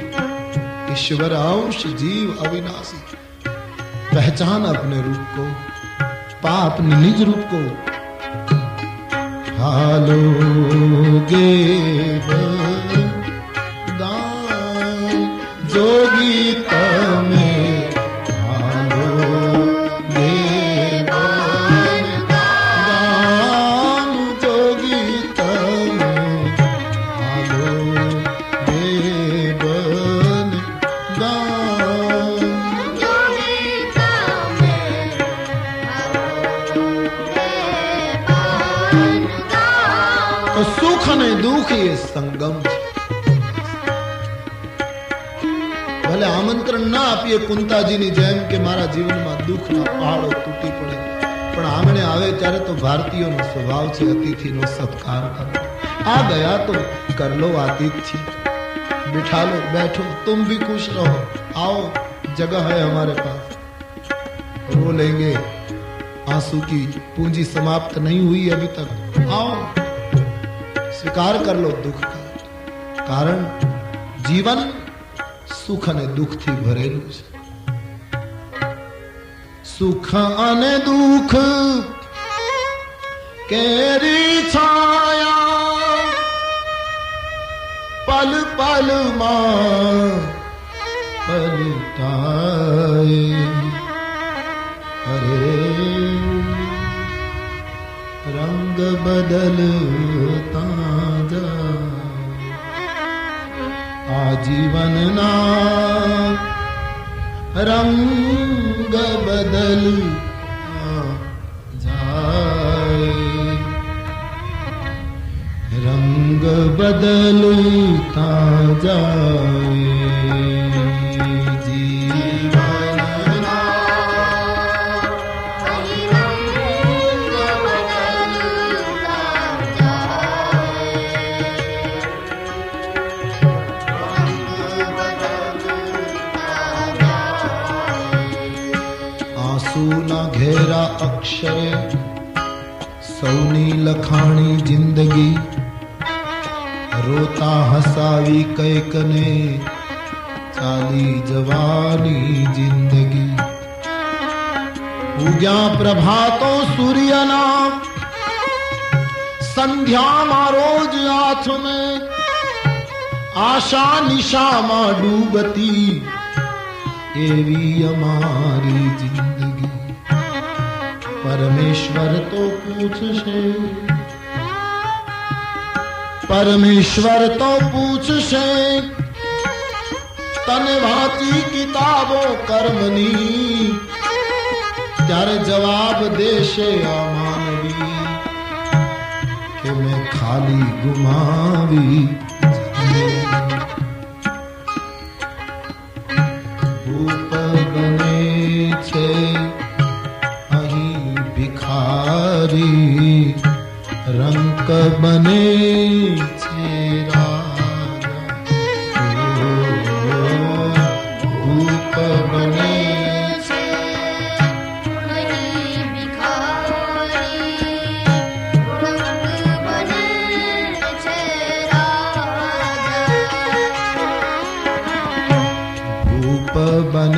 ईश्वर अंश जीव अविनाशी पहचान अपने रूप को पा अपने निज रूप को हालोगे दान जोगी तमें हालोगे दान जोगी तमें हालोगे तो सुख ने दुख ये संगम भले आमंत्रण ना आपीए कुंताजीनी जेम के मारा जीवन में दुख ना पहाड़ो तूटी पड़े पण आमणे आवे त्यारे तो भारतीयों स्वभाव छे अतिथिनो सत्कार करो आ गया तो कर लो आतिथ्य बिठा लो बैठो तुम भी खुश रहो आओ जगह है हमारे पास रो लेंगे आंसू की पूंजी समाप्त नहीं हुई अभी तक आओ स्वीकार कर लो दुख का कारण जीवन सुख अने दुख थी भरेलू छे सुख अने दुख केरी छाया पल पल मां पलटाए अरे रंग बदलता जा आजीवन ना रंग बदलता जाए रंग बदलता जाए घेरा अक्षरे सौनी लखाणी जिंदगी रोता हसावी कैकने चाली जवानी जिंदगी उग्या प्रभातो सूर्यना संध्या मा रोज हाथ में आशा निशा मा डूबती एवी अमारी जिंदगी परमेश्वर तो पूछशे परमेश्वर तो पूछशे तने वाची किताबो कर्मनी त्यारे जवाब देशे आ मानवी के मैं खाली गुमावी भूप बने छे रंक बने छे राजा भूप बने छे भिखारी रंक बने छे राजा भूप बने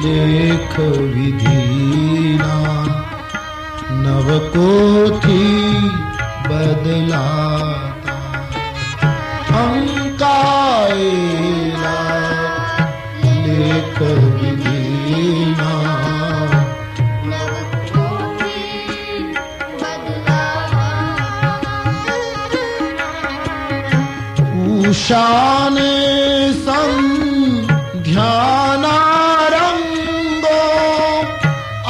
लेख विधीना नवकोठी बदलाता अंकाएला लेख विधीना उषाने संध्यानारंगो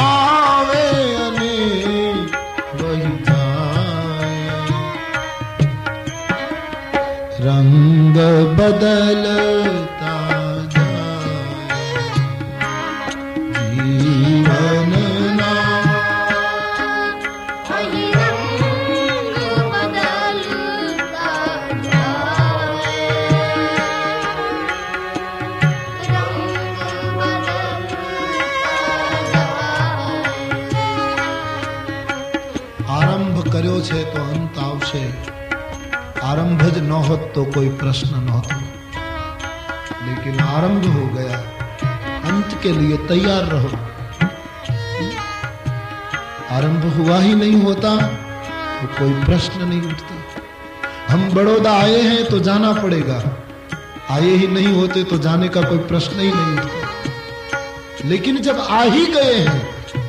आवे अने वही जाए रंग बदलता जाए जीवन ना કર્યો છે તો અંત આવશે आरंभ ज न होत तो कोई प्रश्न न होता लेकिन आरंभ हो गया अंत के लिए तैयार रहो आरंभ हुआ ही नहीं होता तो कोई प्रश्न नहीं उठता हम बड़ौदा आए हैं तो जाना पड़ेगा आए ही नहीं होते तो जाने का कोई प्रश्न ही नहीं उठता लेकिन जब आ ही गए हैं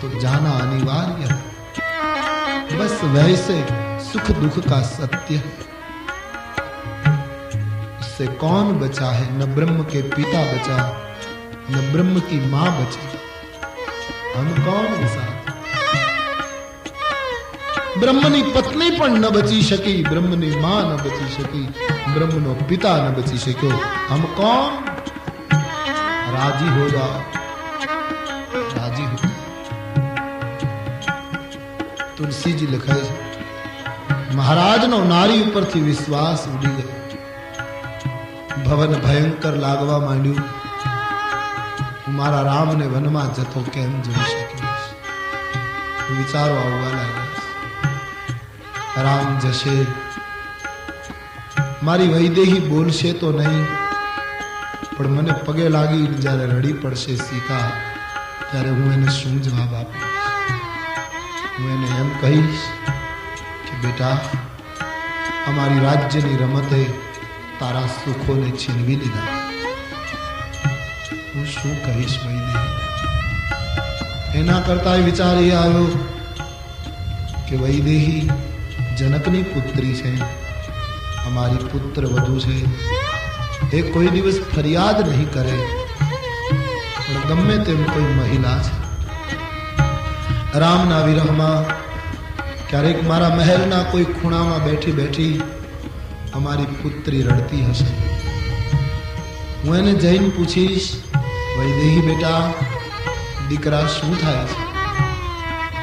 तो जाना अनिवार्य है बस वैसे सुख दुख का सत्य है इससे कौन बचा है न ब्रह्म के पिता बचा न ब्रह्म की मां बची हम कौन बचा ब्रह्मनी पत्नी पण न बची शकी ब्रह्मनी मां न बची शकी ब्रह्मनो पिता न बची शक्यो हम कौन राजी हो जाओ राजी हो तुलसी जी लिखे महाराज नो नारी ऊपर थी विश्वास उड़ी गयो भवन भयंकर लागवा मांड्यू मारा राम ने वन में जथो केम जई शक्यो विचारो आववा लाग्या राम जशे मारी वैदेही बोलशे तो नहीं पण मने पगे लागी जारे रड़ी पड़शे सीता त्यारे हूँ एने शुं जवाब आपीश मैं एम कहीश कि बेटा अमारी राज्यनी रमते तारा सुखों ने छीनवी लीधा हूँ शू कहीश वैदेही एना करता विचार ये आयो कि वैदेही जनकनी पुत्री छे अमारी पुत्र वधु छे एक कोई दिवस फरियाद नहीं करे पण गमे तेम कोई महिला छे राम ना विरह में क्यारेक मारा महल ना कोई खूणा में बैठी बैठी अमारी पुत्री रड़ती हशे हूँ एने जईने पूछीश वैदेही बेटा दीकरा शुं थाय छे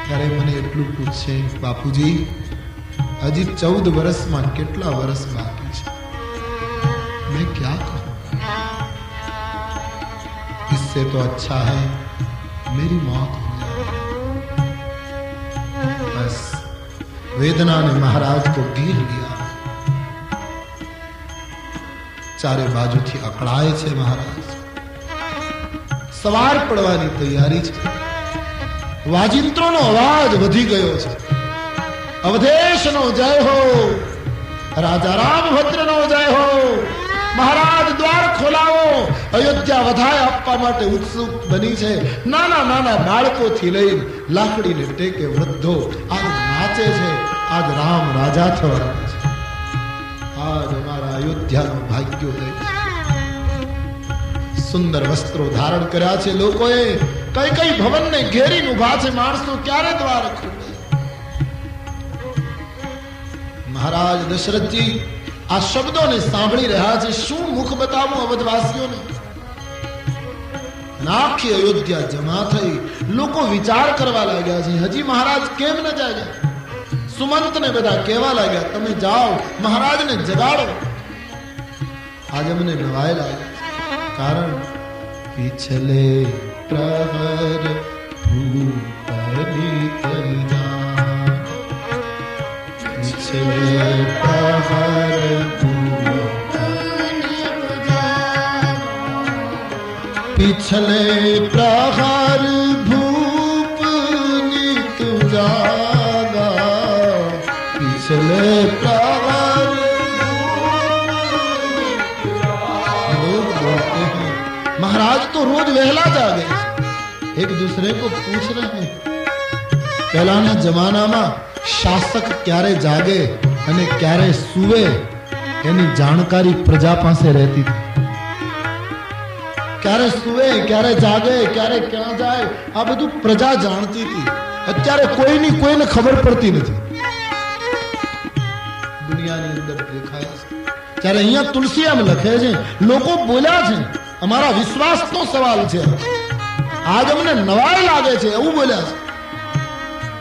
त्यारे मने एटलुं पूछशे बापूजी हजी 14 वर्ष में केटला वर्ष बाकी छे मैं क्या कहूं इससे तो अच्छा है मेरी मौत हो जाए बस वेदना ने महाराज को घेर लिया चारे बाजू थी अकड़ाए छे महाराज सवार पड़वानी तैयारी छे वाजिंत्रो नो अवाज वधी गयो छे अवधेश नो जय हो राजा रामभद्र नो जय हो महाराज द्वार खोलाओ अयोध्या वधाय आपवा माटे उत्सुक बनी छे नाना नाना बाळको थी लई लाकड़ी ने टेके वृद्धो आज नाचे छे आज राम राजा थवाना छे आज हमारा अयोध्या नो भाग्योदय सुंदर वस्त्रो धारण कर्या छे लोकोए कई कई भवन ने घेरी उभा छे माणसो क्यारे द्वार खोले महाराज दशरथ जी आ शब्दों ने सांभળી રહ્યા છે શું મુખ બતાવું અવધવાસીઓને આખી અયોધ્યા જમા થઈ લોકો વિચાર કરવા લાગ્યા છે હજી મહારાજ કેમ ન જાય સુમંત ને બધા કહેવા લાગ્યા તમે જાઓ મહારાજને જગાડો આજ અમને નવાય લાગે કારણ पिछले प्रहर भूपनी तैया पिछले प्रहर पिछले प्रहर भूप नीत जागा, पिछले प्रहर लोग बोलते हैं महाराज तो रोज वहला जागे। एक दूसरे को पूछ रहे हैं पहलाना जमाना में शासक क्यारे जागे અને ક્યારે સુવે એની જાણકારી પ્રજા પાસે રહેતી હતી। ક્યારે સુવે ક્યારે જાગે ક્યારે ક્યાં જાય આ બધું પ્રજા જાણતી હતી। અત્યારે કોઈની કોઈને ખબર પડતી નથી દુનિયાની અંદર દેખાય છે। ત્યારે અહીંયા તુલસીયામ લખે છે લોકો બોલ્યા છે અમારા વિશ્વાસનો સવાલ છે આજ અમને નવાઈ લાગે છે એવું બોલ્યા છે।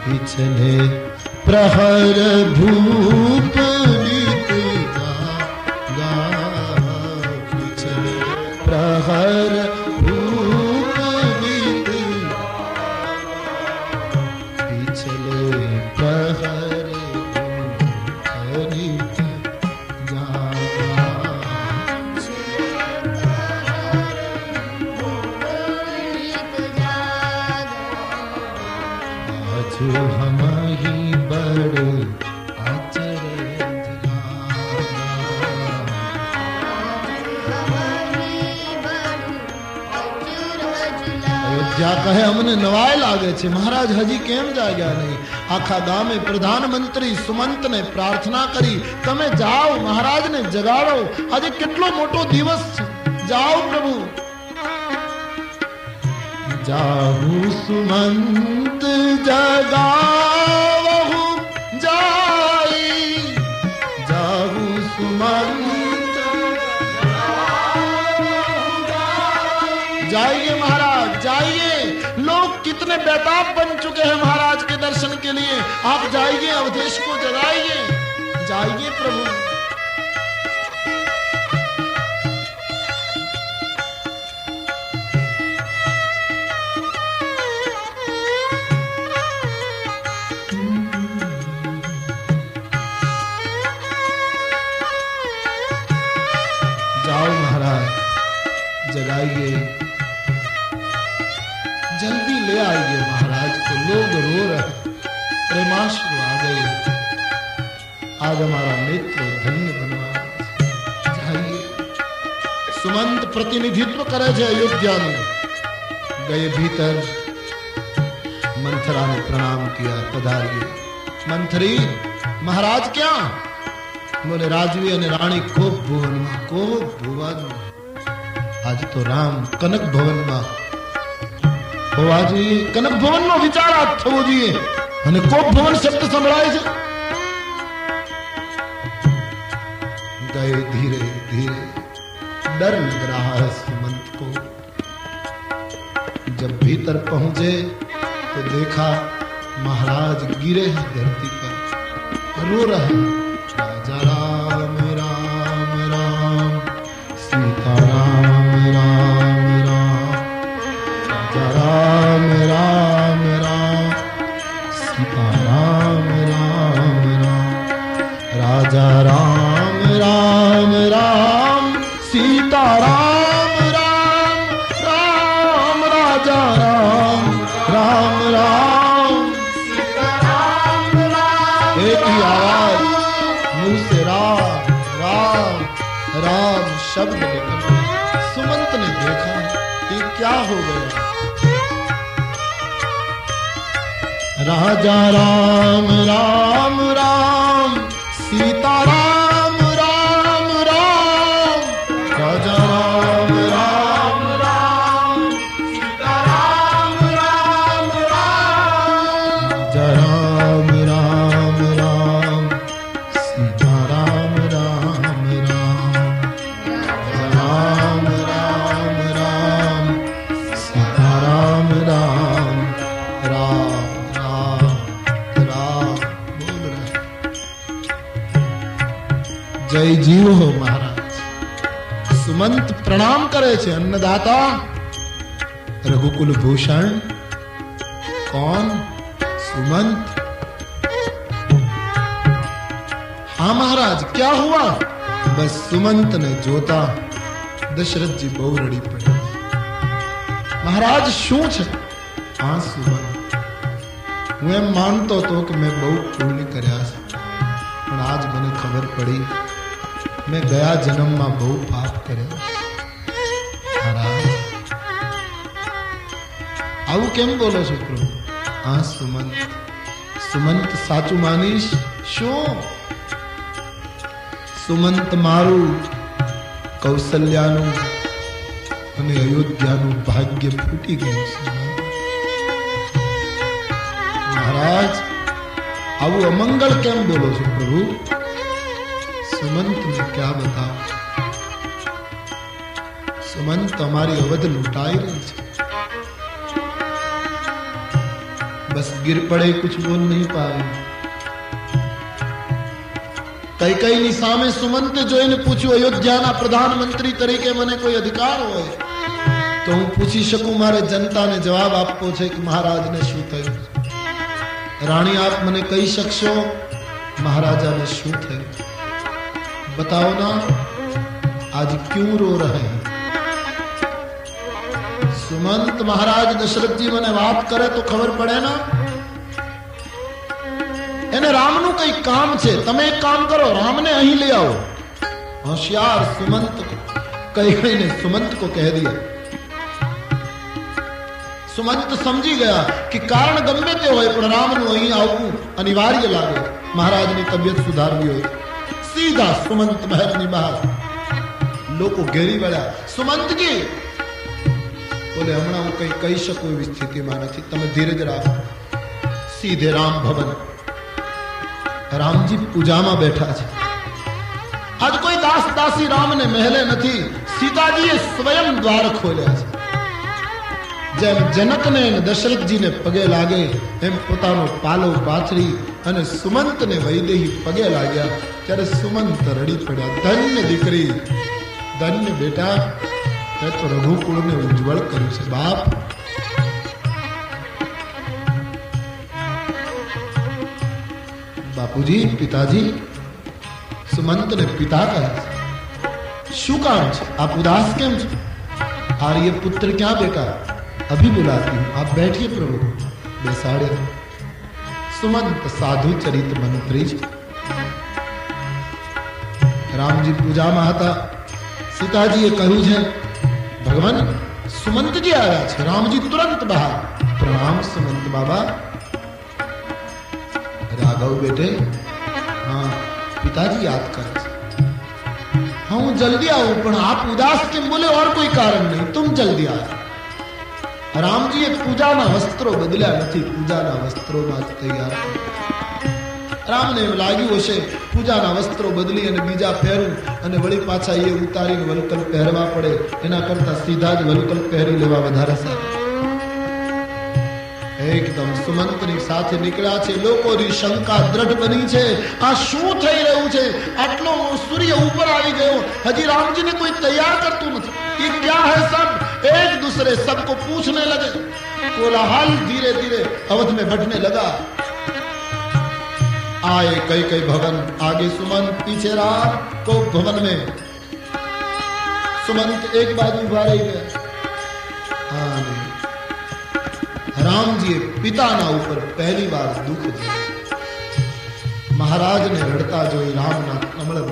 पिछले प्रहर भूप नीत जागा, पिछले प्रहर भूप नीत, पिछले प्रहर भूप नीत जागा। आज हम ही बड़ अचरज अयोध्या कहे हमने नवाय लागे छे महाराज हजी केम जाग्या नहीं। आखा गामे प्रधानमंत्री सुमंत ने प्रार्थना करी तमे जाओ महाराज ने जगाड़ो आज केटलो मोटो दिवस छे जाओ प्रभु। जाहू सुमंत जगावहु जाई, जाहू सुमंत जाइए महाराज जाइए। लोग कितने बेताब बन चुके हैं महाराज के दर्शन के लिए। आप जाइए अवधेश को जगाइए जाइए प्रभु। जाओ महाराज जगाइए जल्दी ले आइए महाराज को। लोग रो रहे प्रेमाश्रु आ गए आज हमारा नेत्र धन्य बनवा जाइए। सुमंत प्रतिनिधित्व करे छे अयोध्या में गए भीतर मंथरा ने प्रणाम किया पधारिए। मंथरी महाराज क्या बोले राजवी અને રાણી કોપ ભુવનમાં કોપ ભુવન આજ તો રામ કનક ભવનમાં હોવા જોઈએ। કનક ભવનનો વિચાર આજ થવો જોઈએ અને કોપ ભવન શબ્દ સંભળાય છે। गए धीरे धीरे डर लग रहा है सुमंत को। जब भीतर पहुंचे तो देखा महाराज गिरे हैं धरती पर रो रहे हैं। राजा राम राम राम सीता राम राम राम, राजा राम राम राम सीता राम राम राम, राजा राम राम राम सीता राम राम राम, राजा राम राम राम सीता राम राम। एक ही आवाज मुंह से राम राम राम शब्द निकल। सुमंत ने देखा ये क्या हो गया। राजा राम राम राम सीता राम राम राम, राजा राम राम राम सीता राम राम राम, राजा राम राम राम सीता राम राम राम, राम राम राम सीता राम राम राम राम राम बोल रहे। जय जीव हो महाराज। सुमंत प्रणाम करे छे अन्नदाता रघुकुल भूषण। कौन? सुमंत। हाँ महाराज क्या हुआ? बस सुमंत ने जोता दशरथ जी बहु रड़ी पड़े। મહારાજ શું છે? હા સુમન, હું એમ માનતો હતો કે મેં બહુ પુણ્ય કર્યા છે, પણ આજ મને ખબર પડી મેં ગયા જન્મમાં બહુ પાપ કર્યા. મહારાજ આવું કેમ બોલો છો પ્રભુ? હા સુમંત, સુમંત સાચું માનીશ? શું? સુમંત મારું કૌશલ્યાનું અને અયોધ્યાનું ભાગ્ય ફૂટી ગયું છે. મહારાજ આવું અમંગળ કેમ બોલો છો પ્રભુ? સુમંત ને ક્યાં બતાવો? સુમંત અમારી અવધ લૂંટાઈ રહી છે. बस गिर पड़े कुछ बोल नहीं पाए. કઈ સામે સુમંતે જોઈને પૂછ્યું, અયોધ્યાના પ્રધાનમંત્રી તરીકે મને કોઈ અધિકાર હોય તો હું પૂછી શકું, મારે જનતાને જવાબ આપવો છે કે મહારાજને શું થયું? રાણી આપ મને કહી શકશો મહારાજાને શું થયું? बताओ ना, आज क्यों रो रहे हैं? सुमंत महाराज दशरथ जी મને વાત કરે તો ખબર પડે ના. એને રામનું કઈ કામ છે, તમે એક કામ કરો, રામને અહીં ले आओ. होशियार सुमंत કહીને સુમંત को कह दिया. સુમંત સમજી ગયા કે કારણ ગમે તે હોય પણ રામનું અહીં આવવું અનિવાર્ય લાગે. મહારાજની તબિયત સુધારવી હોય. સીધા સુમંત મહેલની બહાર. લોકો ઘેરી વળ્યા. સુમંતજી બોલે, હમણાં હું કઈ કહી શકું એવી સ્થિતિમાં નથી, તમે ધીરજ રાખો. સીધે રામ ભવન. રામજી પૂજામાં બેઠા છે. આજ કોઈ દાસ દાસી રામને મહેલે નથી, સીતાજીએ સ્વયં દ્વાર ખોલ્યા છે. જેમ જનકને દશરથજીને પગે લાગે એમ પોતાનો પાલો પાથરી અને સુમંતને વૈદેહી પગે લાગ્યા. ત્યારે સુમંત રડી પડ્યા. ધન્ય દીકરી, ધન્ય બેટા, તે તો રઘુકુળને ઉજ્જવળ કર્યું છે બાપ. બાપુજી, પિતાજી. સુમંતને પિતા કહે છે. શું કામ છે? આપ ઉદાસ કેમ છો? आर्य पुत्र क्या बेटा? अभी बुलाती हूं, आप बैठिए प्रभु. बेसाड़े. सुमंत साधु चरित मंत्री છે. રામજી પૂજામાં હતા. સીતાજીએ કહ્યું છે, ભગવાન સુમંતજી આવ્યા છે. રામજી તુરંત બહાર. પ્રણામ સુમંત બાબા. राघव बेटे. हाँ पिताजी याद कर. हाँ હું जल्दी आऊं, પણ आप उदास કેમ बोले? और कोई कारण नहीं, तुम जल्दी आए. રામજીએ પૂજાના વસ્ત્રો બદલ્યા નથી, પૂજાના વસ્ત્રોમાં જ તૈયાર. રામને એમ લાગ્યું હશે પૂજાના વસ્ત્રો બદલી અને બીજા પહેરું અને વળી પાછા એ ઉતારીને વલકલ પહેરવા પડે, એના કરતા સીધા જ વલકલ પહેરી લેવા વધારે સારું. એકદમ સુમંતની સાથે નીકળ્યા છે. લોકોની શંકા દ્રઢ બની છે. આ શું થઈ રહ્યું છે? આટલો સૂર્ય ઉપર આવી ગયો, હજી રામજીને કોઈ તૈયાર કરતું નથી. ये क्या है? सब एक दूसरे सबको पूछने लगे. कोलाहल धीरे धीरे अवध में बढ़ने लगा. आए कई कई भवन. आगे सुमंत, पीछे राम. को भवन में सुमंत एक बाजू उभा रही गया. हाँ, रामजी पिताના ઉપર પહેલી વાર દુઃખ થયું. મહારાજને રડતા જોઈ રામના કમળ